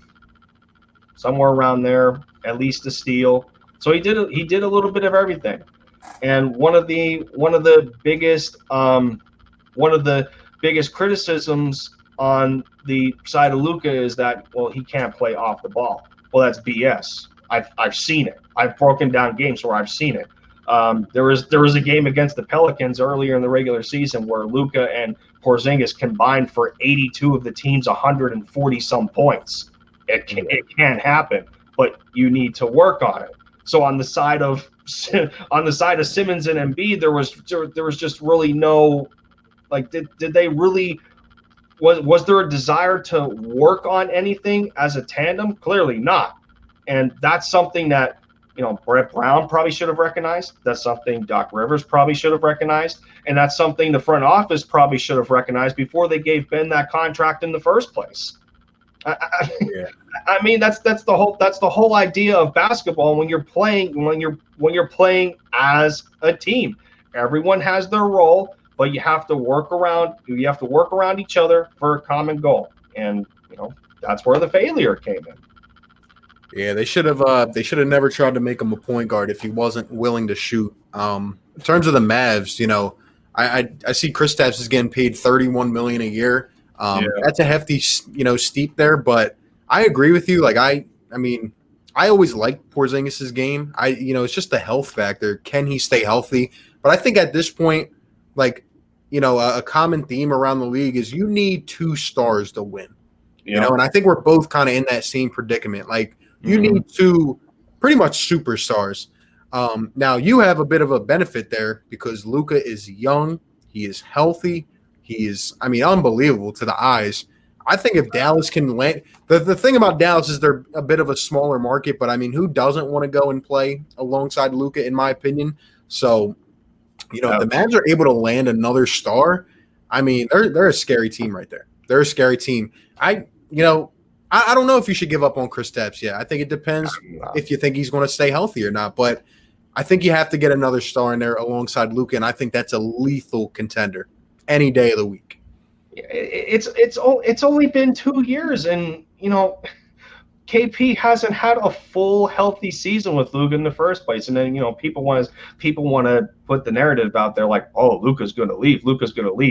somewhere around there, at least a steal. So he did a little bit of everything. And one of the biggest criticisms on the side of Luka is that, well, he can't play off the ball. Well, that's BS. I've seen it. I've broken down games where I've seen it. There was a game against the Pelicans earlier in the regular season where Luka and Porzingis combined for 82 of the team's 140 some points. It can't happen, but you need to work on it. So on the side of Simmons and Embiid, there was just really no, like, did they really, was there a desire to work on anything as a tandem? Clearly not. And that's something that, Brett Brown probably should have recognized. That's something Doc Rivers probably should have recognized. And that's something the front office probably should have recognized before they gave Ben that contract in the first place. I mean, that's the whole idea of basketball when you're playing as a team. Everyone has their role, but you have to work around each other for a common goal. And that's where the failure came in. Yeah, they should have never tried to make him a point guard if he wasn't willing to shoot. In terms of the Mavs, I see Kristaps is getting paid $31 million a year. That's a hefty, steep there, but I agree with you. Like, I mean, I always liked Porzingis' game. It's just the health factor. Can he stay healthy? But I think at this point, like, a common theme around the league is you need two stars to win. And I think we're both kind of in that same predicament. Like, you need two pretty much superstars. Now, you have a bit of a benefit there because Luka is young. He is healthy. He is, unbelievable to the eyes. I think if Dallas can land – the thing about Dallas is they're a bit of a smaller market, but, who doesn't want to go and play alongside Luka, in my opinion? So, if the Mavs are able to land another star, they're a scary team right there. They're a scary team. I don't know if you should give up on Kristaps yet. I think it depends if you think he's going to stay healthy or not. But I think you have to get another star in there alongside Luka, and I think that's a lethal contender any day of the week. It's only been 2 years, and KP hasn't had a full healthy season with Luka in the first place. And then people want to put the narrative out there like, oh, Luka's going to leave,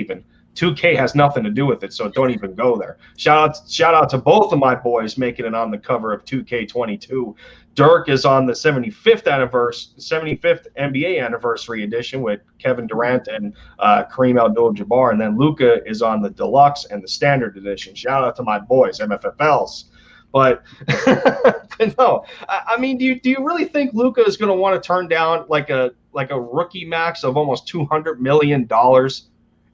and 2K has nothing to do with it, so don't even go there. Shout out to both of my boys making it on the cover of 2K22. Dirk is on the 75th NBA anniversary edition with Kevin Durant and Kareem Abdul-Jabbar, and then Luka is on the deluxe and the standard edition. Shout out to my boys, MFFLs. But no, do you really think Luka is going to want to turn down like a rookie max of almost $200 million?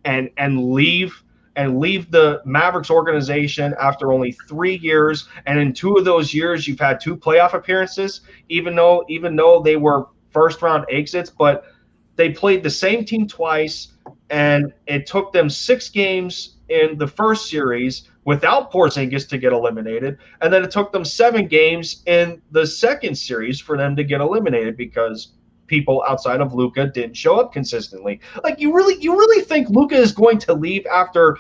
And leave the Mavericks organization after only 3 years, and in 2 of those years you've had 2 playoff appearances, even though they were first round exits, but they played the same team twice, and it took them 6 games in the first series without Porzingis to get eliminated, and then it took them 7 games in the second series for them to get eliminated because people outside of Luka didn't show up consistently. Like, you really think Luka is going to leave after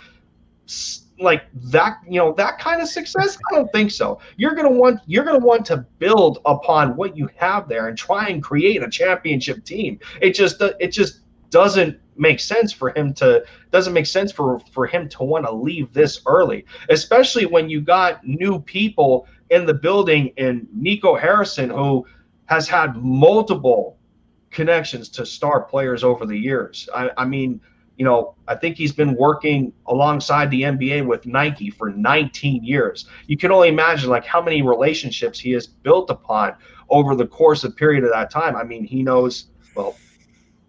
like that, that kind of success? I don't think so. You're gonna want to build upon what you have there and try and create a championship team. It just doesn't make sense for him to want to leave this early, especially when you got new people in the building in Nico Harrison, who has had multiple connections to star players over the years. I think he's been working alongside the NBA with Nike for 19 years. You can only imagine like how many relationships he has built upon over the course of period of that time. He knows, well,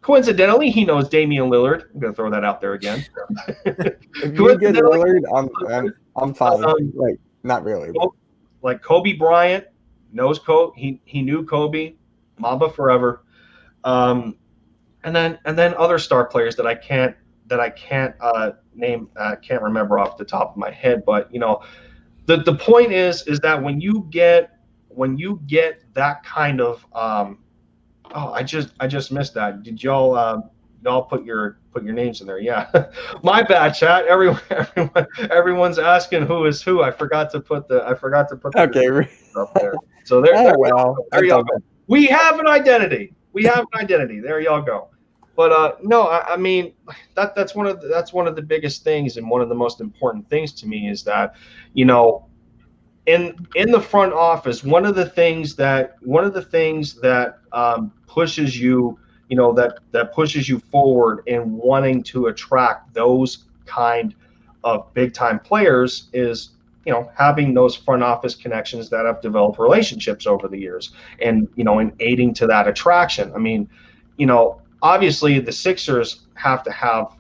coincidentally, he knows Damian Lillard. I'm going to throw that out there again. If you get Lillard, I'm fine. Not really. But. Like Kobe Bryant knows Kobe. He knew Kobe, Mamba forever. And then other star players that I can't name, can't remember off the top of my head. But the point is that when you get that kind of I just missed that. Did y'all put your names in there? Yeah, my bad, chat. Everyone's asking who is who. I forgot to put the okay up there. So there. Oh well. There you go. We have an identity. There y'all go. But no, I mean that's one of the biggest things, and one of the most important things to me is that, you know, in the front office, one of the things that pushes you, you know, that pushes you forward in wanting to attract those kind of big time players is, you know, having those front office connections that have developed relationships over the years, and, you know, in aiding to that attraction. I mean, you know, obviously the Sixers have to have,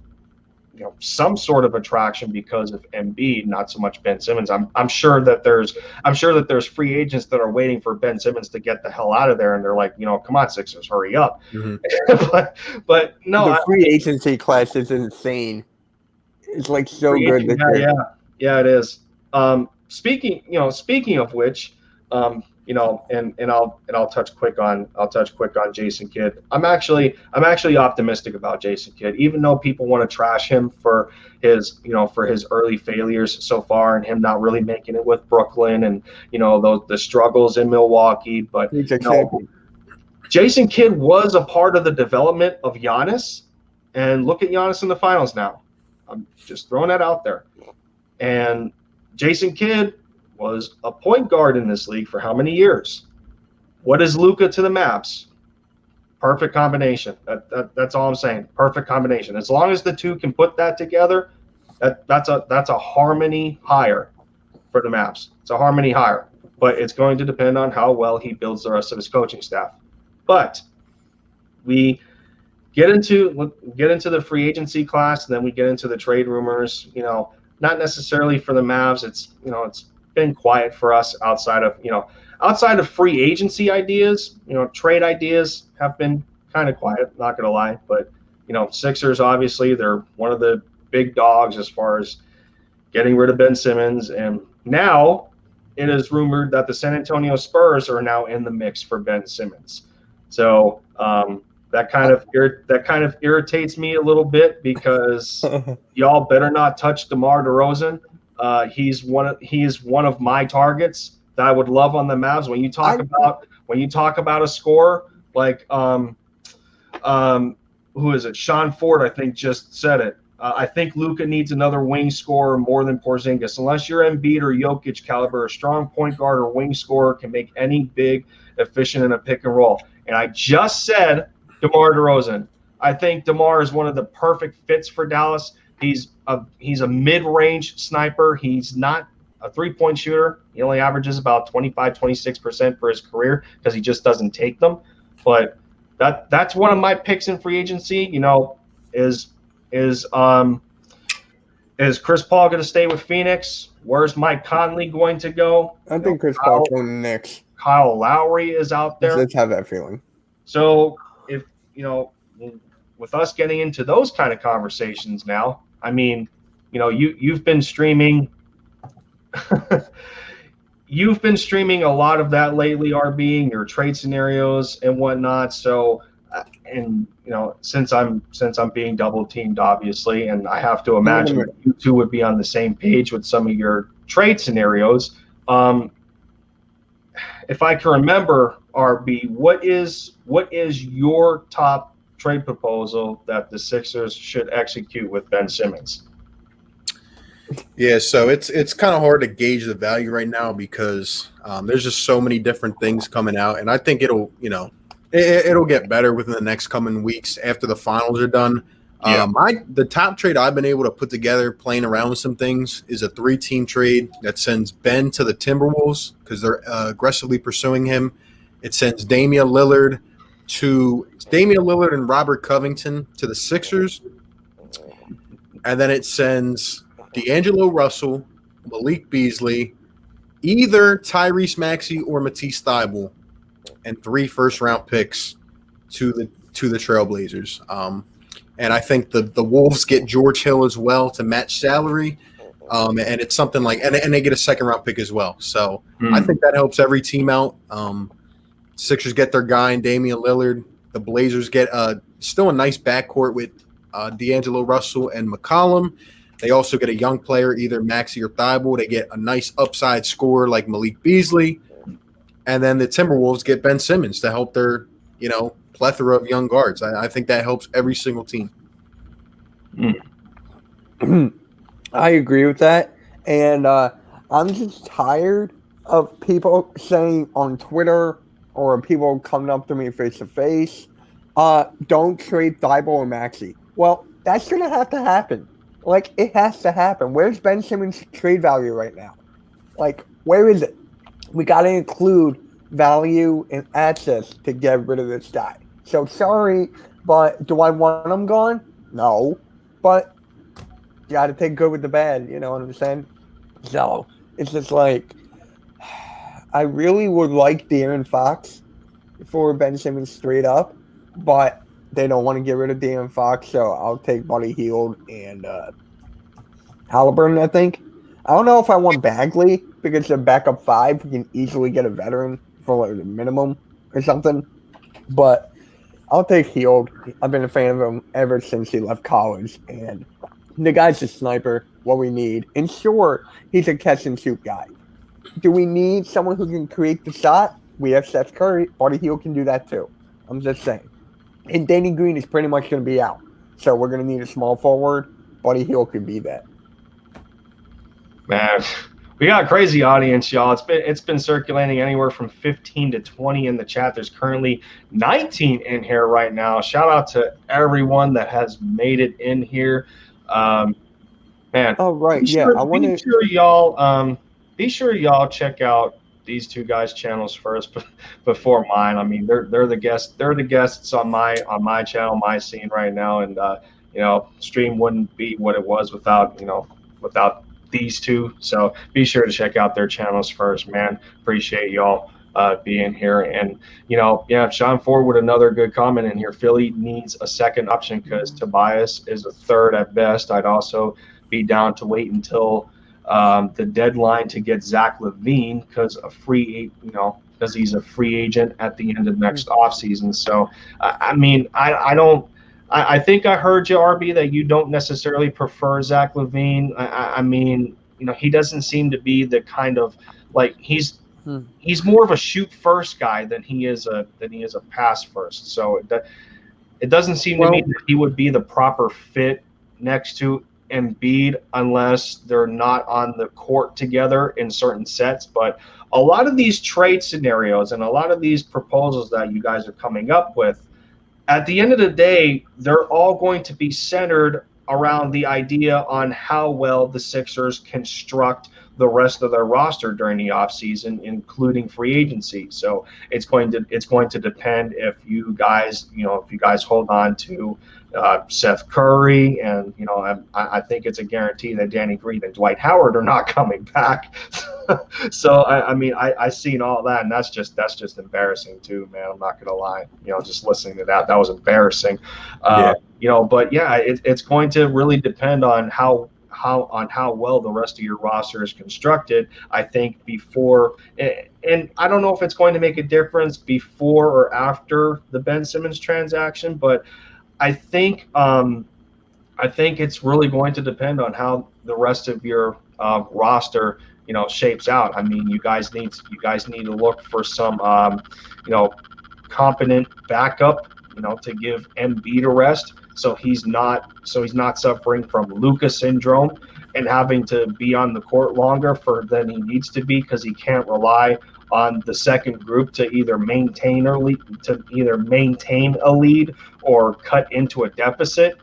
you know, some sort of attraction because of Embiid, not so much Ben Simmons. I'm sure that there's free agents that are waiting for Ben Simmons to get the hell out of there, and they're like, you know, come on, Sixers, hurry up. but no, the free agency class is insane. It's like so good. Yeah, it is. Speaking of which, you know, and I'll touch quick on Jason Kidd. I'm actually optimistic about Jason Kidd, even though people want to trash him for his early failures so far, and him not really making it with Brooklyn, and, you know, the struggles in Milwaukee. But Jason Kidd was a part of the development of Giannis, and look at Giannis in the finals now. I'm just throwing that out there. And Jason Kidd was a point guard in this league for how many years? What is Luka to the Mavs? Perfect combination. That's all I'm saying. Perfect combination. As long as the two can put that together, that's a harmony hire for the Mavs. It's a harmony hire, but it's going to depend on how well he builds the rest of his coaching staff. But we get into the free agency class, and then we get into the trade rumors. You know, not necessarily for the Mavs. It's been quiet for us outside of free agency ideas. You know, trade ideas have been kind of quiet, not gonna lie. But, you know, Sixers, obviously, they're one of the big dogs as far as getting rid of Ben Simmons, and now it is rumored that the San Antonio Spurs are now in the mix for Ben Simmons. So that kind of irritates me a little bit, because y'all better not touch DeMar DeRozan. He is one of my targets that I would love on the Mavs. When you talk about a scorer like who is it? Sean Ford, I think, just said it. I think Luka needs another wing scorer more than Porzingis. Unless you're Embiid or Jokic caliber, a strong point guard or wing scorer can make any big efficient in a pick and roll. And I just said DeMar DeRozan. I think DeMar is one of the perfect fits for Dallas. He's a mid-range sniper. He's not a three-point shooter. He only averages about 25-26% for his career because he just doesn't take them. But that's one of my picks in free agency. You know, is Chris Paul going to stay with Phoenix? Where's Mike Conley going to go? I think Chris Paul going to Knicks. Kyle Lowry is out there. Let's have that feeling. So if, you know, with us getting into those kind of conversations now, I mean, you know, you've been streaming you've been streaming a lot of that lately, Arpy, and your trade scenarios and whatnot. So, and, you know, since I'm being double teamed, obviously, and I have to imagine that you two would be on the same page with some of your trade scenarios. If I can remember, Arpy, what is your top trade proposal that the Sixers should execute with Ben Simmons? Yeah, so it's kind of hard to gauge the value right now because there's just so many different things coming out, and I think it'll get better within the next coming weeks after the finals are done. Yeah. The top trade I've been able to put together, playing around with some things, is a 3-team trade that sends Ben to the Timberwolves because they're aggressively pursuing him. It sends Damian Lillard and Robert Covington to the Sixers, and then it sends D'Angelo Russell, Malik Beasley, either Tyrese Maxey or Matisse Thybulle, and 3 first-round picks to the Trailblazers. And I think the Wolves get George Hill as well to match salary, and it's something like and they get a second-round pick as well. So I think that helps every team out. Sixers get their guy in Damian Lillard. The Blazers get still a nice backcourt with D'Angelo Russell and McCollum. They also get a young player, either Maxey or Thybulle. They get a nice upside scorer like Malik Beasley. and then the Timberwolves get Ben Simmons to help their, plethora of young guards. I think that helps every single team. I agree with that. And I'm just tired of people saying on Twitter or people coming up to me face to face, don't trade Thibault or Maxey. Well, that's going to have to happen. Like, it has to happen. Where's Ben Simmons' trade value right now? Like, where is it? We got to include value and access to get rid of this guy. So, sorry, but do I want him gone? No. But you got to take good with the bad, you know what I'm saying? So, it's just like, I really would like De'Aaron Fox for Ben Simmons straight up, but they don't want to get rid of De'Aaron Fox, so I'll take Buddy Hield and Halliburton, I think. I don't know if I want Bagley because the backup 5 we can easily get a veteran for like the minimum or something, but I'll take Hield. I've been a fan of him ever since he left college, and the guy's a sniper, what we need. And sure, he's a catch-and-shoot guy. Do we need someone who can create the shot? We have Seth Curry. Buddy Hield can do that too. I'm just saying. And Danny Green is pretty much going to be out. So we're going to need a small forward. Buddy Hield could be that. Man, we got a crazy audience, y'all. It's been circulating anywhere from 15 to 20 in the chat. There's currently 19 in here right now. Shout out to everyone that has made it in here. Man. Oh, right. Be sure y'all check out these two guys' channels first before mine. I mean, they're the guests. They're the guests on my channel, my scene right now, and stream wouldn't be what it was without these two. So be sure to check out their channels first, man. Appreciate y'all being here, and Sean Ford with another good comment in here. Philly needs a second option because Tobias is a third at best. I'd also be down to wait until the deadline to get Zach LaVine because he's a free agent at the end of next offseason. So, I think I heard you, Arpy, that you don't necessarily prefer Zach LaVine. He doesn't seem to be the kind of he's more of a shoot first guy than he is a pass first. So it doesn't seem to me that he would be the proper fit next to Embiid unless they're not on the court together in certain sets. But a lot of these trade scenarios and a lot of these proposals that you guys are coming up with, at the end of the day, they're all going to be centered around the idea on how well the Sixers construct the rest of their roster during the offseason, including free agency. So it's going to depend if you guys hold on to Seth Curry, and I think it's a guarantee that Danny Green and Dwight Howard are not coming back. So I seen all that, and that's just embarrassing too, man. I'm not gonna lie. Just listening to that was embarrassing. But yeah, it's going to really depend on how well the rest of your roster is constructed. I think before, and I don't know if it's going to make a difference before or after the Ben Simmons transaction, but I think it's really going to depend on how the rest of your roster, shapes out. I mean, you guys need to look for some, competent backup, to give Embiid a rest, so he's not suffering from Luka syndrome and having to be on the court longer than he needs to be because he can't rely on the second group to either maintain a lead or cut into a deficit.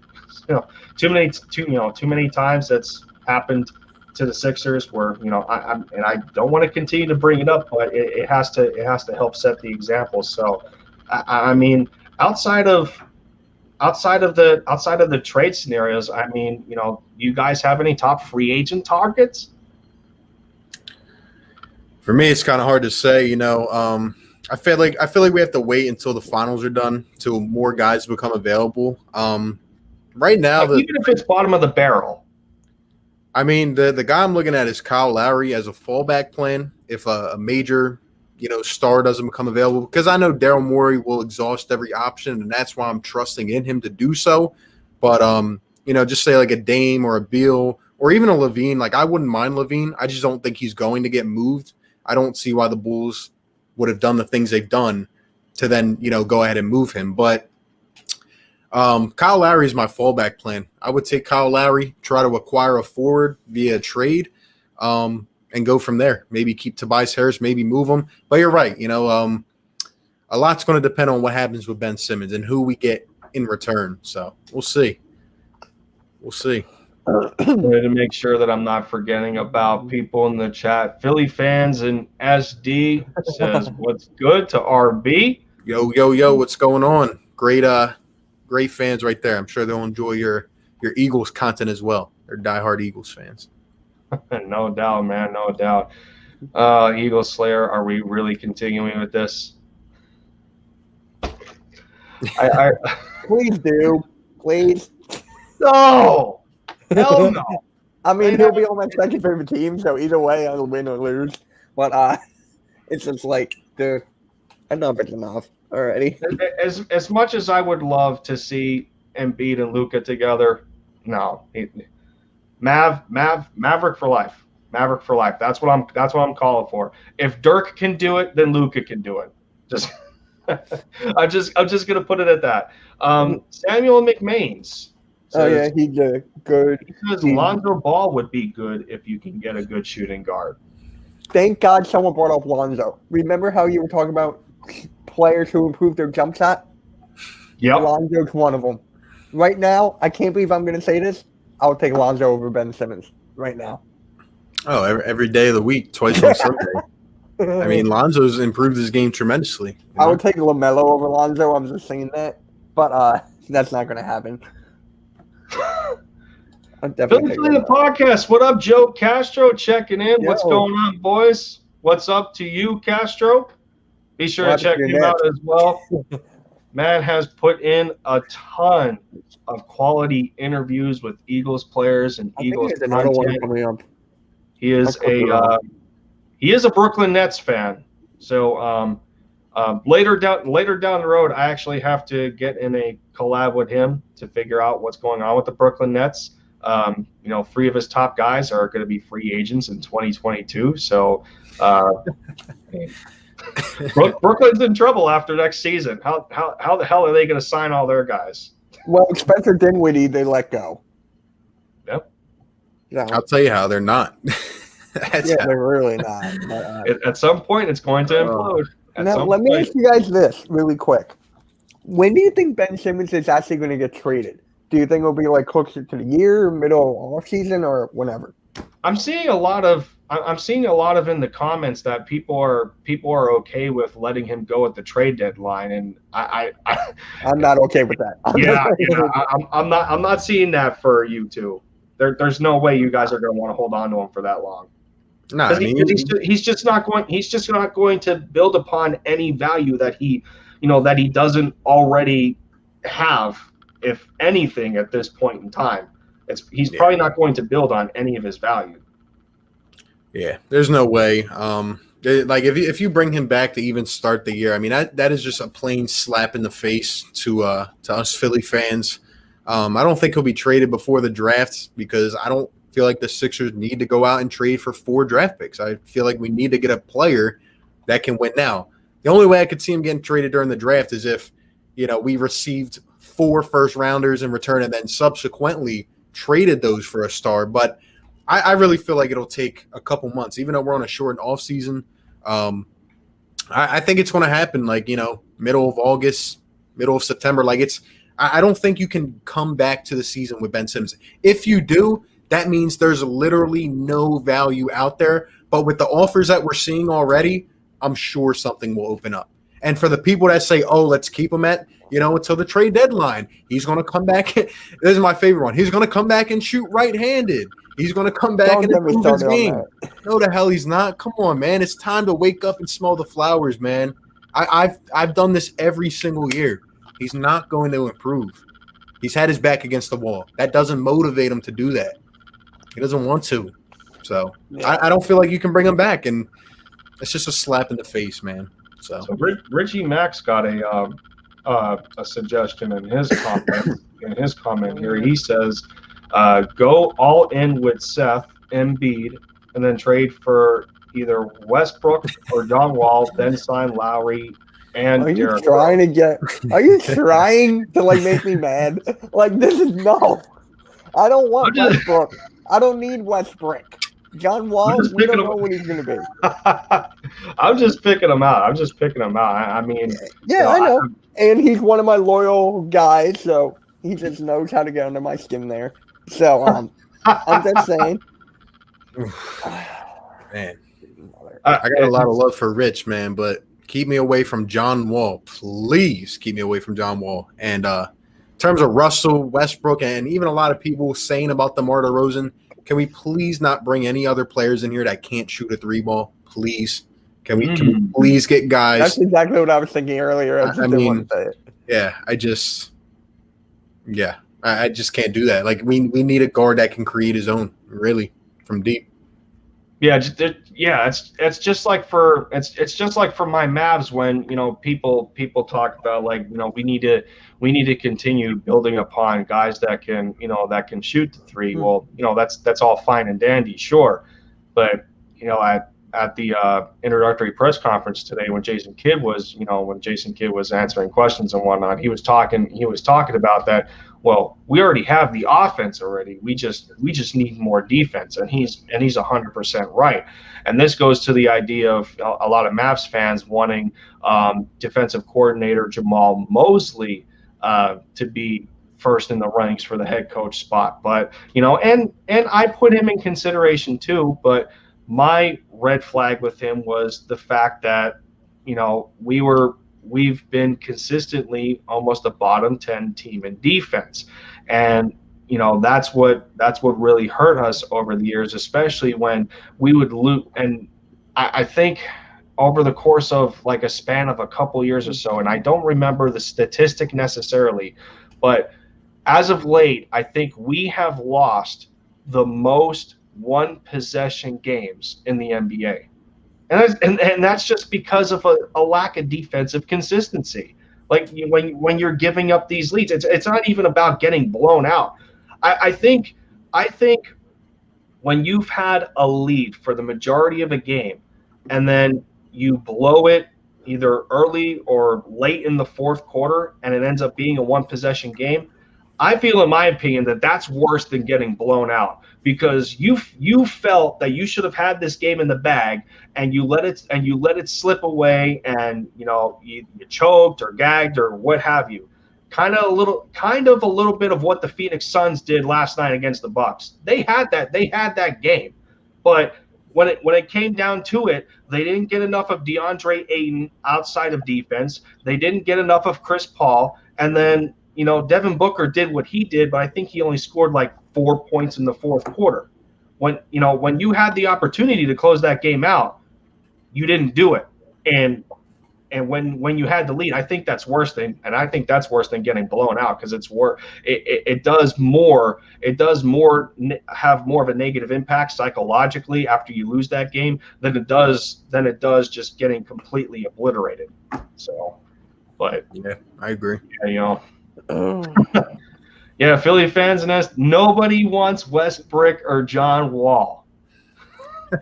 Too many times that's happened to the Sixers where I don't want to continue to bring it up, but it has to help set the example. So I mean, outside of the trade scenarios, you guys have any top free agent targets? For me, it's kind of hard to say. I feel like we have to wait until the finals are done till more guys become available. Right now, even if it's bottom of the barrel. I mean, the guy I'm looking at is Kyle Lowry as a fallback plan if a major star doesn't become available, because I know Daryl Morey will exhaust every option, and that's why I'm trusting in him to do so. But just say like a Dame or a Beal or even a Levine. Like, I wouldn't mind Levine. I just don't think he's going to get moved. I don't see why the Bulls would have done the things they've done to then, go ahead and move him. But Kyle Lowry is my fallback plan. I would take Kyle Lowry, try to acquire a forward via trade, and go from there. Maybe keep Tobias Harris, maybe move him. But you're right. A lot's going to depend on what happens with Ben Simmons and who we get in return. So we'll see. We'll see. To make sure that I'm not forgetting about people in the chat. Philly fans and SD says, "What's good to RB?" Yo, what's going on? Great fans right there. I'm sure they'll enjoy your Eagles content as well. They're diehard Eagles fans. No doubt, man. No doubt. Eagle Slayer, are we really continuing with this? I Please do. Please. No. Hell no. I mean, he'll be on my second favorite team, so either way, I'll win or lose. But it's just like, dude, enough is enough already. As much as I would love to see Embiid and Luka together, no. Maverick for life. Maverick for life. That's what I'm calling for. If Dirk can do it, then Luka can do it. Just I'm just gonna put it at that. Samuel McMains. Says, he's good. He says Lonzo Ball would be good if you can get a good shooting guard. Thank God someone brought up Lonzo. Remember how you were talking about players who improved their jump shot? Yep. Lonzo's one of them. Right now, I can't believe I'm going to say this. I'll take Lonzo over Ben Simmons right now. Oh, every day of the week, twice on Sunday. I mean, Lonzo's improved his game tremendously. I would take LaMelo over Lonzo. I'm just saying that. But that's not going to happen. I'm definitely Philly the podcast. What up, Joe Castro? Checking in. Yo. What's going on, boys? What's up to you, Castro? Be sure to check him out as well. Man has put in a ton of quality interviews with Eagles players and Eagles content. He is a Brooklyn Nets fan. So later down the road, I actually have to get in a collab with him to figure out what's going on with the Brooklyn Nets. 3 of his top guys are going to be free agents in 2022. So Brooklyn's in trouble after next season. How the hell are they going to sign all their guys? Well, Spencer Dinwiddie, they let go. Yep. Yeah. I'll tell you how they're not. They're really not. But, at some point, it's going to implode. Now, let me ask you guys this really quick. When do you think Ben Simmons is actually going to get traded? Do you think it'll be like closer to the year, middle off season, or whenever? I'm seeing a lot of in the comments that people are okay with letting him go at the trade deadline, and I'm not okay with that. I'm not seeing that for you two. There's no way you guys are going to want to hold on to him for that long. No, he's just not going to build upon any value that he doesn't already have, if anything, at this point in time. He's probably not going to build on any of his value. Yeah, there's no way. Like if you bring him back to even start the year, I mean that is just a plain slap in the face to us Philly fans. I don't think he'll be traded before the draft because I don't feel like the Sixers need to go out and trade for 4 draft picks. I feel like we need to get a player that can win now. The only way I could see him getting traded during the draft is if, we received 4 first-rounders in return and then subsequently traded those for a star. But I really feel like it'll take a couple months, even though we're on a short off-season. I think it's going to happen, middle of August, middle of September. I don't think you can come back to the season with Ben Simmons. If you do, that means there's literally no value out there. But with the offers that we're seeing already, I'm sure something will open up. And for the people that say, oh, let's keep him at, until the trade deadline, he's going to come back. This is my favorite one. He's going to come back and shoot right-handed. He's going to come back and improve his game. No, the hell he's not. Come on, man. It's time to wake up and smell the flowers, man. I've done this every single year. He's not going to improve. He's had his back against the wall. That doesn't motivate him to do that. He doesn't want to. So I don't feel like you can bring him back, and it's just a slap in the face, man. So Richie Max got a suggestion in his comment here. He says, go all in with Seth Embiid and then trade for either Westbrook or John Wall, then sign Lowry and Are you Derrick trying Rose. to get? Are you trying to like make me mad? Like this is no. I don't want I'm just- Westbrook. I don't need Westbrook. John Wall, just we don't picking know him- what he's gonna be. I'm just picking them out. I mean, Yeah, I know. And he's one of my loyal guys, so he just knows how to get under my skin there. So I'm just saying. Man, I got a lot of love for Rich, man, but keep me away from John Wall. Please keep me away from John Wall. And in terms of Russell Westbrook and even a lot of people saying about DeMar DeRozan, can we please not bring any other players in here that can't shoot a 3-ball? Please. Can we please get guys? That's exactly what I was thinking earlier. I just didn't want to say it. Yeah, I just can't do that. Like we need a guard that can create his own, really, from deep. Yeah, it's just like for my Mavs when people talk about like we need to continue building upon guys that can shoot the three. Well, that's all fine and dandy, sure, but at the introductory press conference today when Jason Kidd was answering questions and whatnot, he was talking about that. Well, we already have the offense already. We just need more defense, and he's 100% right. And this goes to the idea of a lot of Mavs fans wanting defensive coordinator Jamal Mosley to be first in the rankings for the head coach spot. But and I put him in consideration too. But my red flag with him was the fact that we've been consistently almost a bottom 10 team in defense. And, that's what really hurt us over the years, especially when we would lose. And I think over the course of like a span of a couple years or so, and I don't remember the statistic necessarily, but as of late, I think we have lost the most one possession games in the NBA. And that's just because of a lack of defensive consistency. Like when you're giving up these leads, it's not even about getting blown out. I think when you've had a lead for the majority of a game, and then you blow it either early or late in the fourth quarter, and it ends up being a one possession game, I feel, in my opinion, that that's worse than getting blown out, because you felt that you should have had this game in the bag, and you let it slip away, and you choked or gagged or what have you. Kind of a little bit of what the Phoenix Suns did last night against the Bucks. They had that game, but when it came down to it, they didn't get enough of DeAndre Ayton outside of defense. They didn't get enough of Chris Paul, and then Devin Booker did what he did, but I think he only scored like 4 points in the fourth quarter. When you had the opportunity to close that game out, you didn't do it. And when you had the lead, I think that's worse than getting blown out, because it does have more of a negative impact psychologically after you lose that game than it does just getting completely obliterated. So, but yeah, I agree. Yeah, yeah, Philly fans nest. Nobody wants Westbrook or John Wall.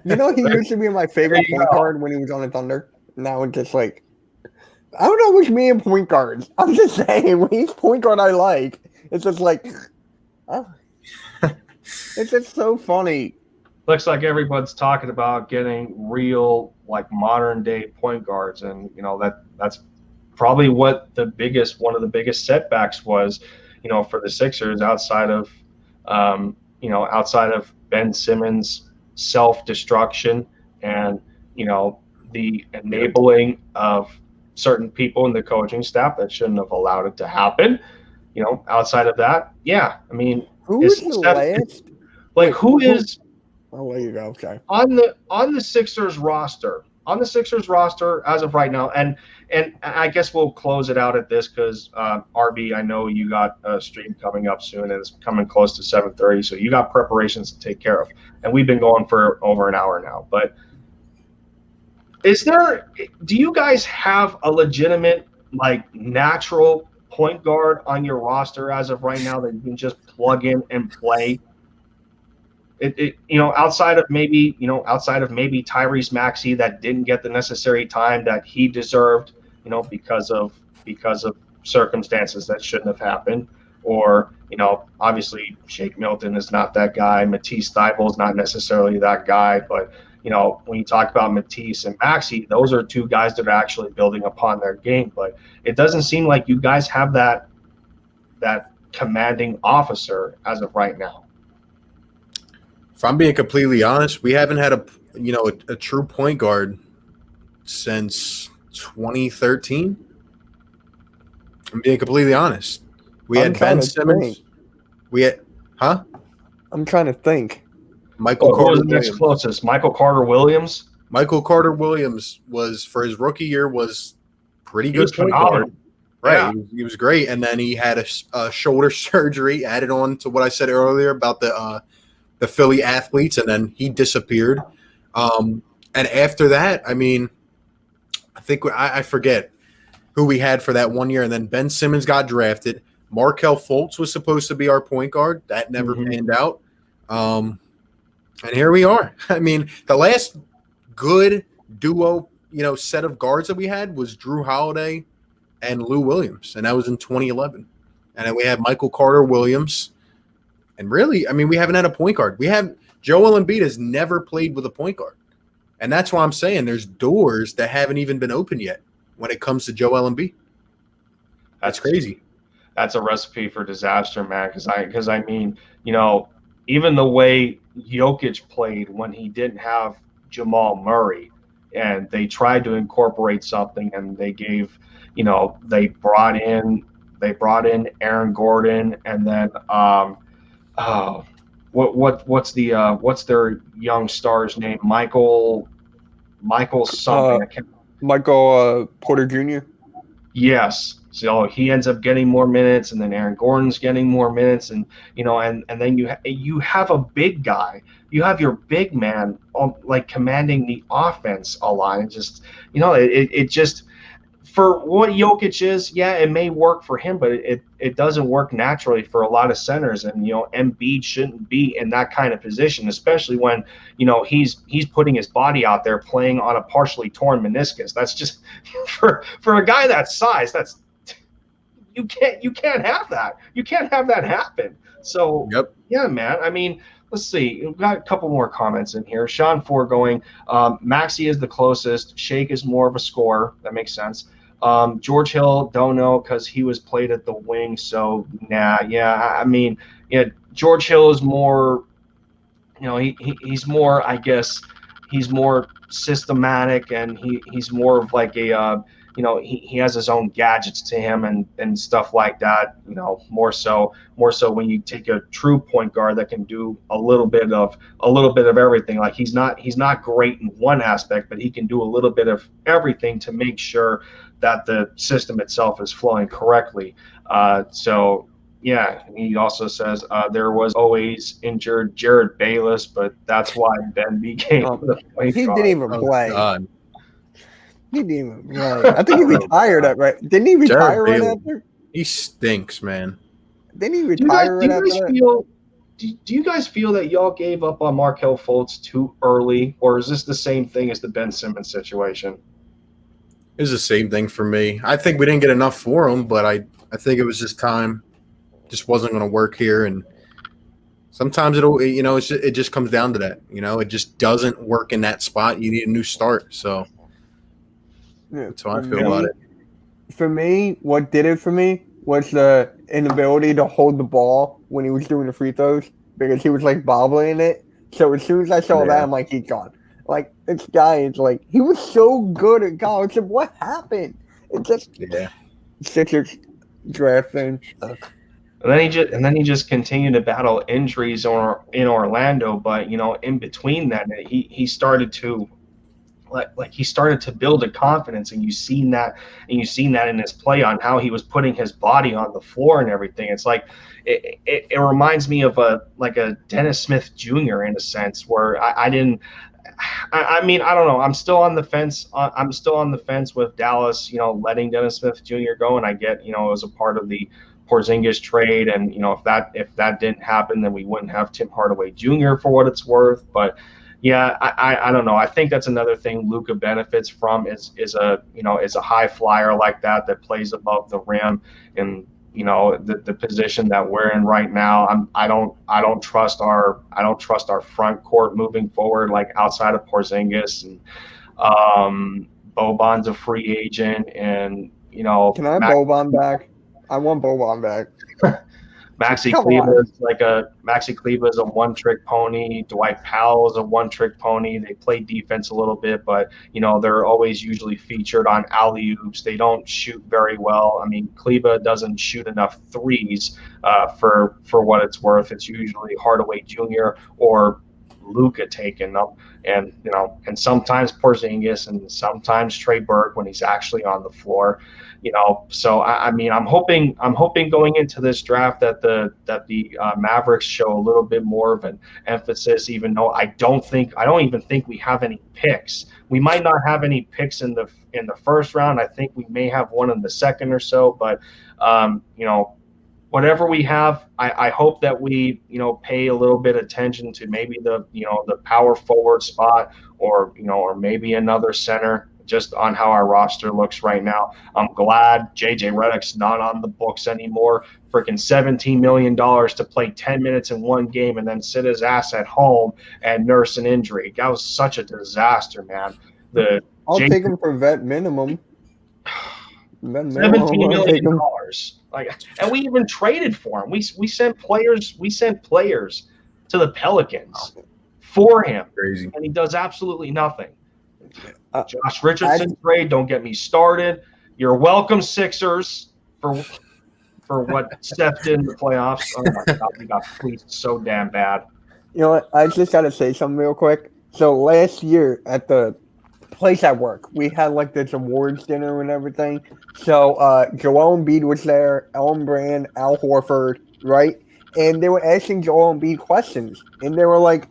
He used to be my favorite point guard when he was on the Thunder. Now it's just like, I don't know which me and point guards. I'm just saying, when he's point guard I like, it's just like, oh. It's just so funny. Looks like everyone's talking about getting real, like, modern day point guards, and that's probably what one of the biggest setbacks was, for the Sixers, outside of Ben Simmons' self-destruction and the enabling of certain people in the coaching staff that shouldn't have allowed it to happen. Outside of that, yeah, I mean, who is the last? Like, who is? I'll let you go. Okay. On the Sixers roster. On the Sixers roster as of right now, and I guess we'll close it out at this, because Arby, I know you got a stream coming up soon, and it's coming close to 7:30, so you got preparations to take care of, and we've been going for over an hour now. But do you guys have a legitimate, like, natural point guard on your roster as of right now that you can just plug in and play? outside of maybe Tyrese Maxey that didn't get the necessary time that he deserved, because of circumstances that shouldn't have happened, or obviously Shake Milton is not that guy. Matisse Thybulle is not necessarily that guy, but when you talk about Matisse and Maxey, those are two guys that are actually building upon their game. But it doesn't seem like you guys have that commanding officer as of right now. If I'm being completely honest, we haven't had a true point guard since 2013. I'm being completely honest. We had Ben Simmons. I'm trying to think. Michael Carter. Who was the next closest? Michael Carter Williams. Michael Carter Williams was, for his rookie year, was pretty good point guard. Right, yeah. He was great, and then he had a shoulder surgery added on to what I said earlier about the Philly athletes, and then he disappeared. And after that, I mean, I think I forget who we had for that 1 year, and then Ben Simmons got drafted. Markelle Fultz was supposed to be our point guard. That never panned out. And here we are. I mean, the last good duo, set of guards that we had was Drew Holiday and Lou Williams, and that was in 2011. And then we had Michael Carter Williams. And really, I mean, we haven't had a point guard. Joel Embiid has never played with a point guard. And that's why I'm saying there's doors that haven't even been opened yet when it comes to Joel Embiid. That's crazy. That's a recipe for disaster, man, because I mean, even the way Jokic played when he didn't have Jamal Murray, and they tried to incorporate something, and they gave, they brought in Aaron Gordon, and then what's their young star's name? Michael something. Michael Porter Jr. Yes. So he ends up getting more minutes, and then Aaron Gordon's getting more minutes, and and then you have a big guy, you have your big man like commanding the offense a lot. And just it just, for what Jokic is, yeah, it may work for him, but it doesn't work naturally for a lot of centers, and Embiid shouldn't be in that kind of position, especially when he's putting his body out there playing on a partially torn meniscus. That's just for a guy that size, you can't have that. You can't have that happen. So Yeah, man. I mean, let's see. We've got a couple more comments in here. Sean Ford going, Maxey is the closest. Shake is more of a scorer. That makes sense. George Hill, don't know, because he was played at the wing. So nah. Yeah, I mean, George Hill is more. He's more. I guess he's more systematic, and he's more of like a. He has his own gadgets to him and stuff like that. More so when you take a true point guard that can do a little bit of everything. Like he's not great in one aspect, but he can do a little bit of everything to make sure that the system itself is flowing correctly. So yeah, he also says there was always injured Jared Bayless, but that's why Ben became the point guard. He didn't even play. God. He didn't even play. I think he retired right. Didn't he retire right after? He stinks, man. Didn't he retire right after? Do you guys feel that y'all gave up on Markelle Fultz too early, or is this the same thing as the Ben Simmons situation? It was the same thing for me. I think we didn't get enough for him, but I think it was just time. Just wasn't going to work here, and sometimes it just comes down to that. It just doesn't work in that spot. You need a new start. So that's how I feel about it. For me, what did it for me was the inability to hold the ball when he was doing the free throws, because he was like bobbling it. So as soon as I saw that, I'm like, he's gone. Like, this guy is like, he was so good at college. What happened? It just Sixers drafting. And then he just continued to battle injuries in Orlando. But in between that, he started to he started to build a confidence, and you've seen that in his play on how he was putting his body on the floor and everything. It's like it reminds me of a Dennis Smith Jr. in a sense, where I didn't I mean, I don't know. I'm still on the fence. I'm still on the fence with Dallas, letting Dennis Smith Jr. go. And I get, it was a part of the Porzingis trade. And, if that didn't happen, then we wouldn't have Tim Hardaway Jr. for what it's worth. But yeah, I don't know. I think that's another thing Luka benefits from is a high flyer like that plays above the rim. And the position that we're in right now, I don't trust our front court moving forward, like outside of Porzingis, and Boban's a free agent, and can I have Boban back? I want Boban back. Maxi Kleber is a one-trick pony. Dwight Powell is a one-trick pony. They play defense a little bit, but they're always usually featured on alley-oops. They don't shoot very well. I mean, Kleber doesn't shoot enough threes for what it's worth. It's usually Hardaway Jr. or Luka taking them, and sometimes Porzingis and sometimes Trey Burke when he's actually on the floor. So I mean, I'm hoping going into this draft that the Mavericks show a little bit more of an emphasis, even though I don't even think we have any picks. We might not have any picks in the first round. I think we may have one in the second or so, but whatever we have, I hope that we pay a little bit of attention to maybe the power forward spot, or maybe another center, just on how our roster looks right now. I'm glad JJ Redick's not on the books anymore. Freaking $17 million to play 10 minutes in one game and then sit his ass at home and nurse an injury. That was such a disaster, man. I'll take him for vet minimum. $17 million. And we even traded for him. We sent players to the Pelicans for him. Crazy. And he does absolutely nothing. Josh Richardson trade, don't get me started. You're welcome, Sixers, for what Steph did in the playoffs. Oh my God, we got fleeced so damn bad. You know what? I just got to say something real quick. So last year at the place at work, we had like this awards dinner and everything. So Joel Embiid was there, Ellen Brand, Al Horford, right? And they were asking Joel Embiid questions. And they were like,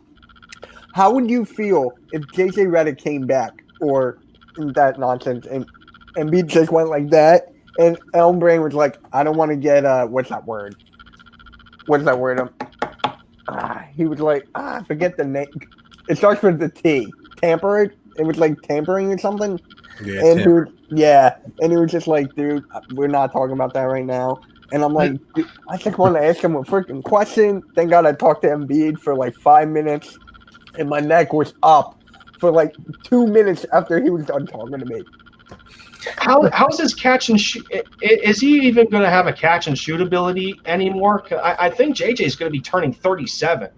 how would you feel if JJ Redick came back, or that nonsense? And Embiid just went like that. And Ellen Brand was like, I don't want to get what's that word? He was like, forget the name. It starts with the T. Tampered. It was like tampering or something. Yeah. And he was just like, dude, we're not talking about that right now. And I'm like, dude, I just want to ask him a freaking question. Thank God I talked to Embiid for like 5 minutes. And my neck was up for like 2 minutes after he was done talking to me. How's his catch and shoot? Is he even going to have a catch and shoot ability anymore? I think JJ is going to be turning 37.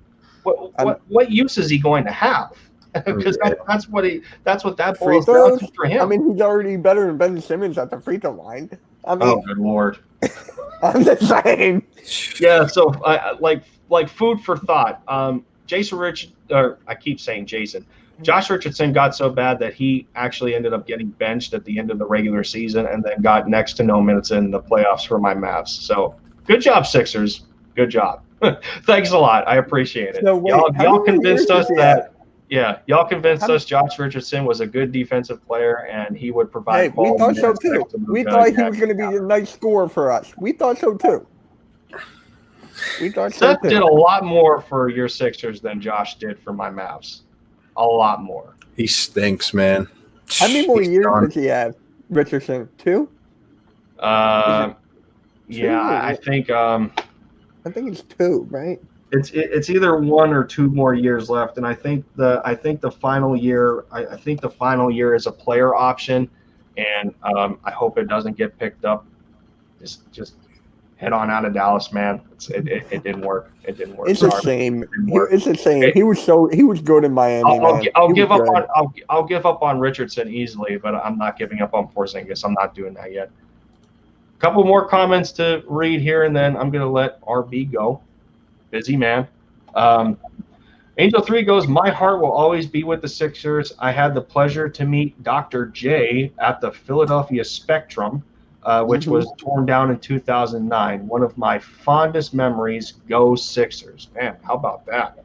What use is he going to have? Because that's what that boils down to for him. I mean, he's already better than Ben Simmons at the free throw line. I mean, oh, good Lord. I'm just saying. Yeah, so like food for thought. Josh Richardson got so bad that he actually ended up getting benched at the end of the regular season and then got next to no minutes in the playoffs for my Mavs. So good job, Sixers. Good job. Thanks a lot. I appreciate it. So wait, y'all convinced us that y'all convinced us Josh Richardson was a good defensive player and he would provide. Hey, we thought so too. We thought he was going to be a nice scorer for us. We thought so too. Seth did a lot more for your Sixers than Josh did for my Mavs. A lot more. He stinks, man. How many more years does he have, Richardson? 2? Yeah, I think it's 2, right? It's either 1 or 2 more years left, and I think the final year is a player option, and I hope it doesn't get picked up. Just head on out of Dallas, man. It didn't work. It didn't work. It's a shame. It's a shame. He was good in Miami. I'll give up on Richardson easily, but I'm not giving up on Porzingis. I'm not doing that yet. A couple more comments to read here, and then I'm gonna let RB go. Busy man. Angel 3 goes, my heart will always be with the Sixers. I had the pleasure to meet Dr. J at the Philadelphia Spectrum, which was torn down in 2009. One of my fondest memories. Go Sixers. Man, how about that?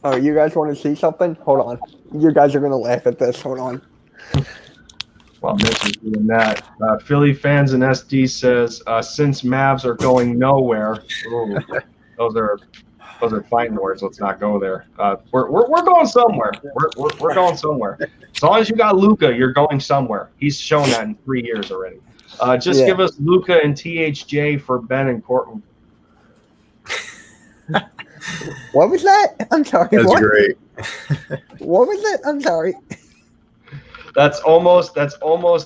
Oh, you guys want to see something? Hold on. You guys are going to laugh at this. Hold on. Well, Mitch is doing that. Philly fans and SD says, since Mavs are going nowhere. Ooh, those are fighting words. Let's not go there. We're going somewhere. We're going somewhere. As long as you got Luka, you're going somewhere. He's shown that in 3 years already. Just give us Luka and THJ for Ben and Courtland. What was that? I'm sorry. That's what? great. What was it? I'm sorry. That's almost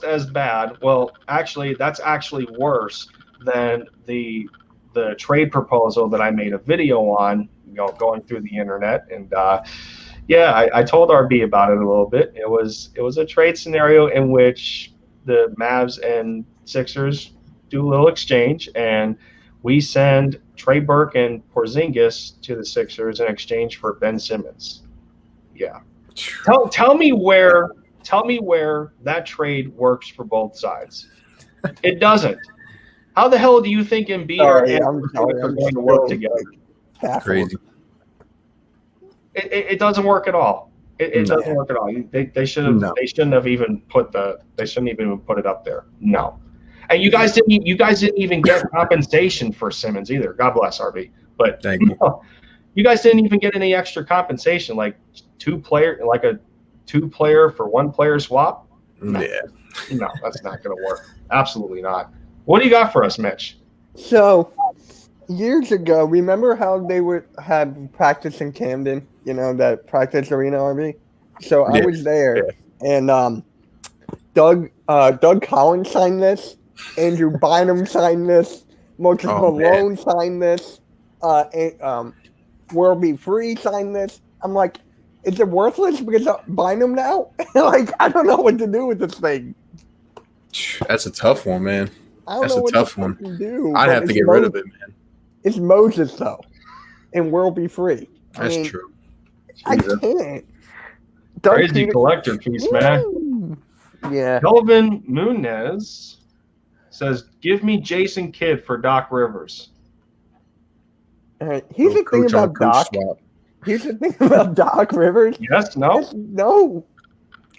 as bad. Well, actually, that's actually worse than the trade proposal that I made a video on, going through the internet. And I told RB about it a little bit. It was a trade scenario in which the Mavs and Sixers do a little exchange, and we send Trey Burke and Porzingis to the Sixers in exchange for Ben Simmons. Yeah. Tell me where that trade works for both sides. It doesn't. How the hell do you think Embiid are going to work together? Crazy. It doesn't work at all. It doesn't work at all. They shouldn't even put it up there. No. And you guys didn't even get compensation for Simmons either. God bless RB. But thank you. You guys didn't even get any extra compensation, like a 2-player for 1-player swap. No. Yeah. No, that's not going to work. Absolutely not. What do you got for us, Mitch? So, years ago, remember how they would have practice in Camden? That practice arena, RB? So I was there, and Doug Collins signed this. Andrew Bynum signed this. Moses Malone signed this. World Be Free signed this. I'm like, is it worthless because of Bynum now? I don't know what to do with this thing. That's a tough one, man. That's a tough one. I'd have to get rid of it, man. It's Moses, though, and World Be Free. That's true. I can't. Crazy collector piece, man. Yeah. Kelvin Munez says, give me Jason Kidd for Doc Rivers. All right. Here's the thing about Doc. Here's the thing about Doc Rivers. Yes, no? No.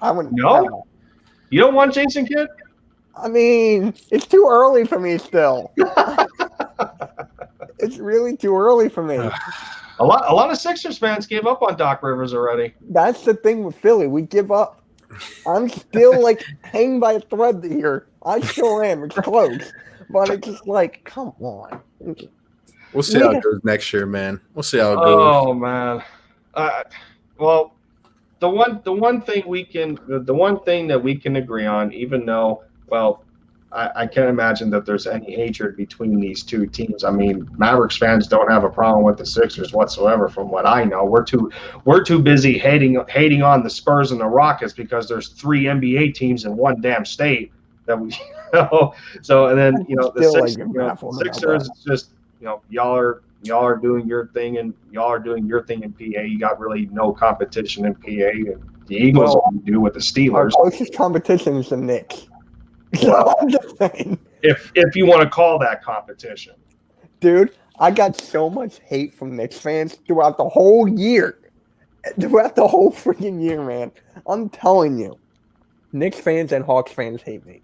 I wouldn't. No? You don't want Jason Kidd? I mean, it's too early for me still. It's really too early for me. A lot of Sixers fans gave up on Doc Rivers already. That's the thing with Philly. We give up. I'm still hanging by a thread here. I still am. It's close. But it's just come on. We'll see how it goes next year, man. We'll see how it goes. Oh man. Well, the one thing that we can agree on, even though, I can't imagine that there's any hatred between these two teams. I mean, Mavericks fans don't have a problem with the Sixers whatsoever, from what I know. We're too busy hating on the Spurs and the Rockets because there's 3 NBA teams in one damn state that we So and then the Sixers it's just y'all are doing your thing and y'all are doing your thing in PA. You got really no competition in PA. And the Eagles do with the Steelers. Our closest competition is the Knicks. So I'm just saying. If you want to call that competition. Dude, I got so much hate from Knicks fans throughout the whole year. Throughout the whole freaking year, man. I'm telling you. Knicks fans and Hawks fans hate me.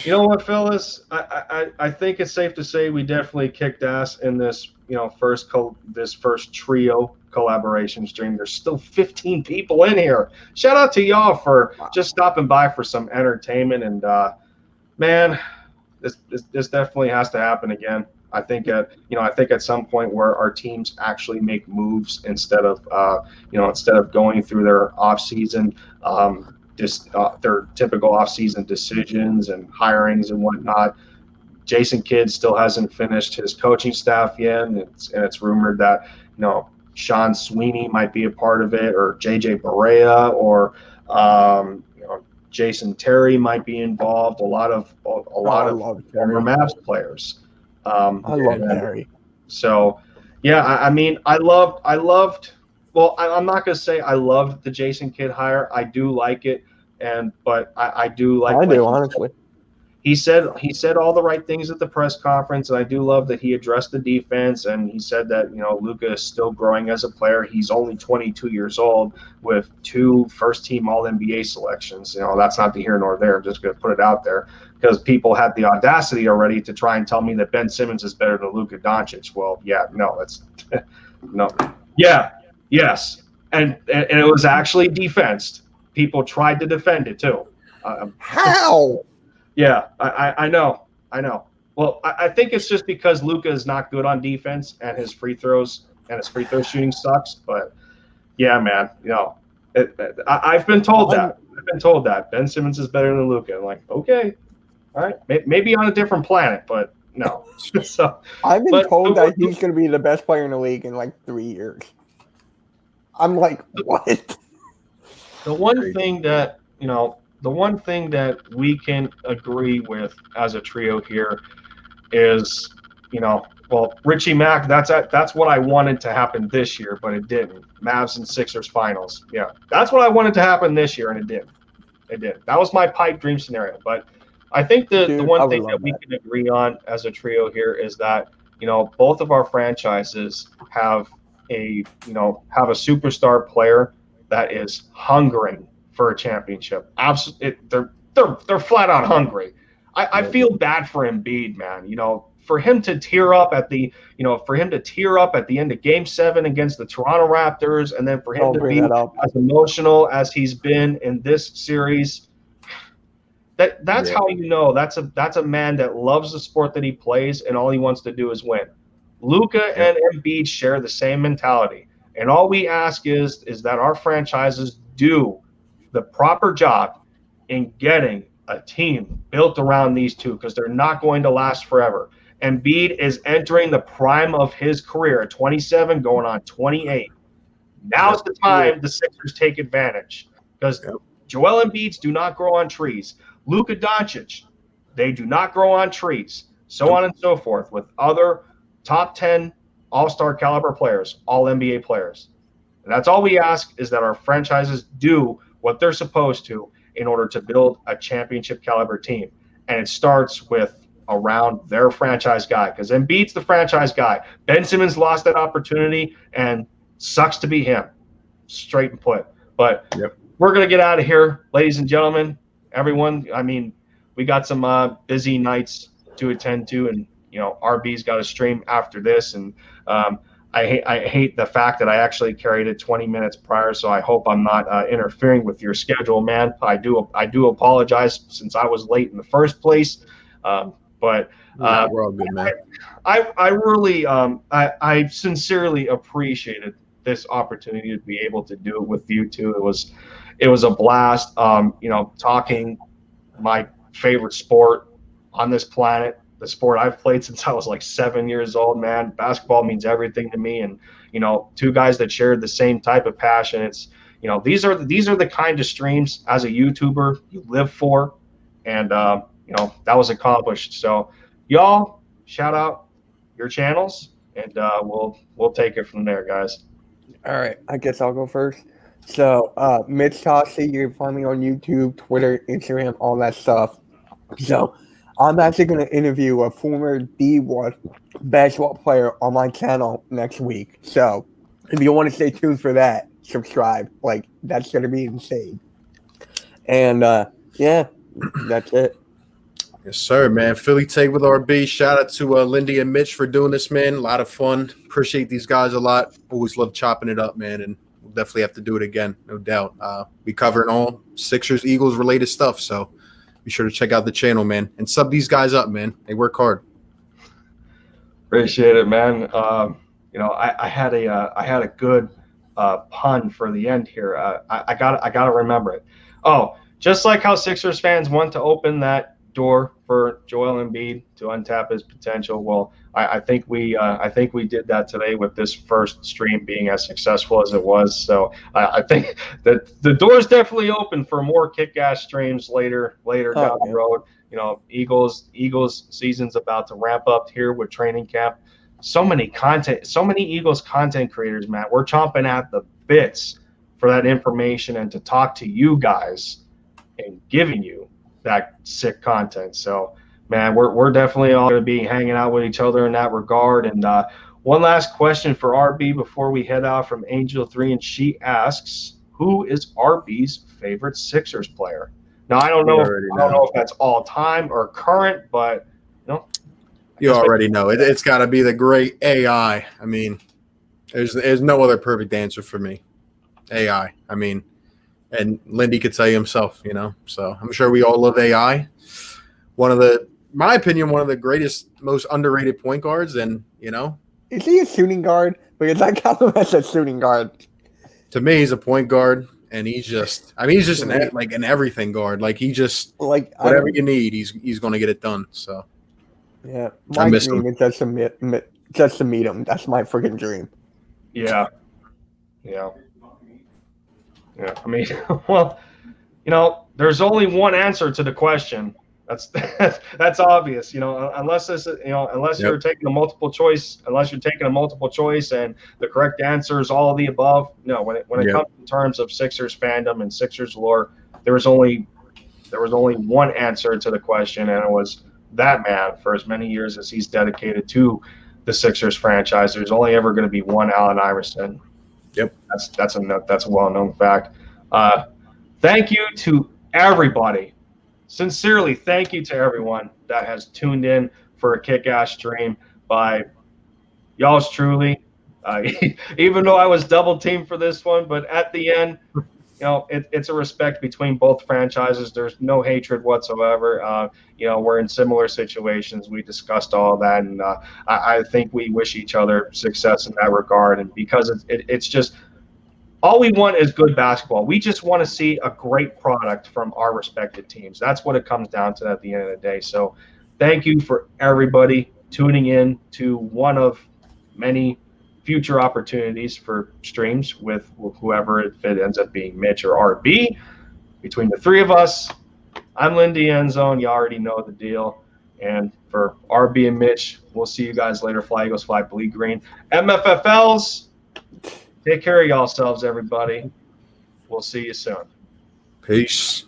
You know what, Phyllis? I think it's safe to say we definitely kicked ass in this, this first trio collaboration stream. There's still 15 people in here. Shout out to y'all for just stopping by for some entertainment. And man, this definitely has to happen again. I think at some point where our teams actually make moves instead of going through their off season. Their typical offseason decisions and hirings and whatnot. Jason Kidd still hasn't finished his coaching staff yet, and it's rumored that Sean Sweeney might be a part of it, or JJ Barea, or Jason Terry might be involved. A lot of former Mavs players. I love Terry. So yeah, I mean, I loved. Well, I'm not going to say I loved the Jason Kidd hire. I do like it, but I do like. I do, honestly. he said all the right things at the press conference, and I do love that he addressed the defense, and he said that, you know, Luka is still growing as a player. He's only 22 years old with 2 first-team All-NBA selections. You know, that's not the here nor there. I'm just going to put it out there because people had the audacity already to try and tell me that Ben Simmons is better than Luka Doncic. Well, yeah, no, that's no, yeah, yes, and it was actually defensed. People tried to defend it too. How? Yeah, I know. Well, I think it's just because Luka is not good on defense and his free throw shooting sucks. But yeah, man, you know, I've been told that. I've been told that Ben Simmons is better than Luka. I'm like, okay, all right, maybe on a different planet, but no. So I've been told that he's going to be the best player in the league in like 3 years. I'm like, what? The one thing that, you know, the one thing that we can agree with as a trio here is, you know, well, Richie Mack, that's what I wanted to happen this year, but it didn't. Mavs and Sixers finals. Yeah, that's what I wanted to happen this year, and it didn't. It didn't. That was my pipe dream scenario. But I think the one thing that we can agree on as a trio here is that, you know, both of our franchises have a superstar player that is hungering for a championship. Absolutely, they're flat out hungry. I feel bad for Embiid, man. You know, for him to tear up at the end of Game 7 against the Toronto Raptors, and then for him to be as emotional as he's been in this series. That's how you know that's a man that loves the sport that he plays, and all he wants to do is win. Luka and Embiid share the same mentality, and all we ask is that our franchises do the proper job in getting a team built around these two, because they're not going to last forever. Embiid is entering the prime of his career at 27, going on 28. Now's the time the Sixers take advantage, because Joel Embiid's do not grow on trees. Luka Doncic, they do not grow on trees. So on and so forth with other top 10 all-star caliber players, all NBA players. And that's all we ask, is that our franchises do what they're supposed to in order to build a championship caliber team. And it starts with around their franchise guy, because Embiid's the franchise guy. Ben Simmons lost that opportunity, and sucks to be him, straight and put. But we're going to get out of here, ladies and gentlemen, everyone. I mean, we got some busy nights to attend to, and, you know, RB's got a stream after this, and I hate the fact that I actually carried it 20 minutes prior, so I hope I'm not interfering with your schedule, man. I do apologize, since I was late in the first place. But we're all good, man. I really I sincerely appreciated this opportunity to be able to do it with you two. It was a blast. You know, talking my favorite sport on this planet, the sport I've played since I was like 7 years old, man. Basketball means everything to me, and, you know, two guys that shared the same type of passion. It's, you know, these are the kind of streams as a YouTuber you live for, and you know, that was accomplished. So y'all shout out your channels, and we'll take it from there, guys. All right, I guess I'll go first. So Mitch Tossy, you can find me on YouTube, Twitter, Instagram, all that stuff. So I'm actually going to interview a former D1 basketball player on my channel next week. So if you want to stay tuned for that, subscribe. Like, that's going to be insane. And yeah, that's it. Yes, sir, man. Philly Take with RB. Shout out to Lindy and Mitch for doing this, man. A lot of fun. Appreciate these guys a lot. Always love chopping it up, man. And we'll definitely have to do it again, no doubt. Be covering all Sixers, Eagles related stuff. So be sure to check out the channel, man. And sub these guys up, man. They work hard. Appreciate it, man. You know, I had a good pun for the end here. I gotta remember it. Oh, just like how Sixers fans want to open that door for Joel Embiid to untap his potential. Well, I think we did that today with this first stream being as successful as it was. So I think that the door is definitely open for more kick-ass streams later down the road. You know, Eagles season's about to ramp up here with training camp. So many Eagles content creators, man. We're chomping at the bits for that information and to talk to you guys and giving you that sick content. So, man, we're definitely all going to be hanging out with each other in that regard. And one last question for RB before we head out from Angel 3, and she asks, who is RB's favorite Sixers player? Now, I don't know if that's all time or current, but you already know it. It's got to be the great AI. I mean, there's no other perfect answer for me. AI. I mean, and Lindy could tell you himself, So I'm sure we all love AI. My opinion, one of the greatest, most underrated point guards, and Is he a shooting guard? Because I count him as a shooting guard. To me, he's a point guard, and he's just an everything guard. Like he just whatever you need, he's going to get it done. So yeah, my dream is just to meet him. That's my freaking dream. Yeah. I mean, well, there's only one answer to the question. That's obvious, unless you're taking a multiple choice, and the correct answer is all of the above. No, when it comes in terms of Sixers fandom and Sixers lore, there was only one answer to the question, and it was that man. For as many years as he's dedicated to the Sixers franchise, there's only ever going to be one Allen Iverson. Yep, that's a well-known fact. Thank you to everybody. Sincerely, thank you to everyone that has tuned in for a kick-ass stream by y'all's truly. Even though I was double-teamed for this one, but at the end, it's a respect between both franchises. There's no hatred whatsoever. We're in similar situations. We discussed all that, and I think we wish each other success in that regard. And because it's just – all we want is good basketball. We just want to see a great product from our respective teams. That's what it comes down to at the end of the day. So thank you for everybody tuning in to one of many future opportunities for streams with whoever, if it ends up being Mitch or RB. Between the three of us, I'm Lindy Endzone. You already know the deal. And for RB and Mitch, we'll see you guys later. Fly Eagles, fly bleed green. MFFLs, take care of yourselves, everybody. We'll see you soon. Peace.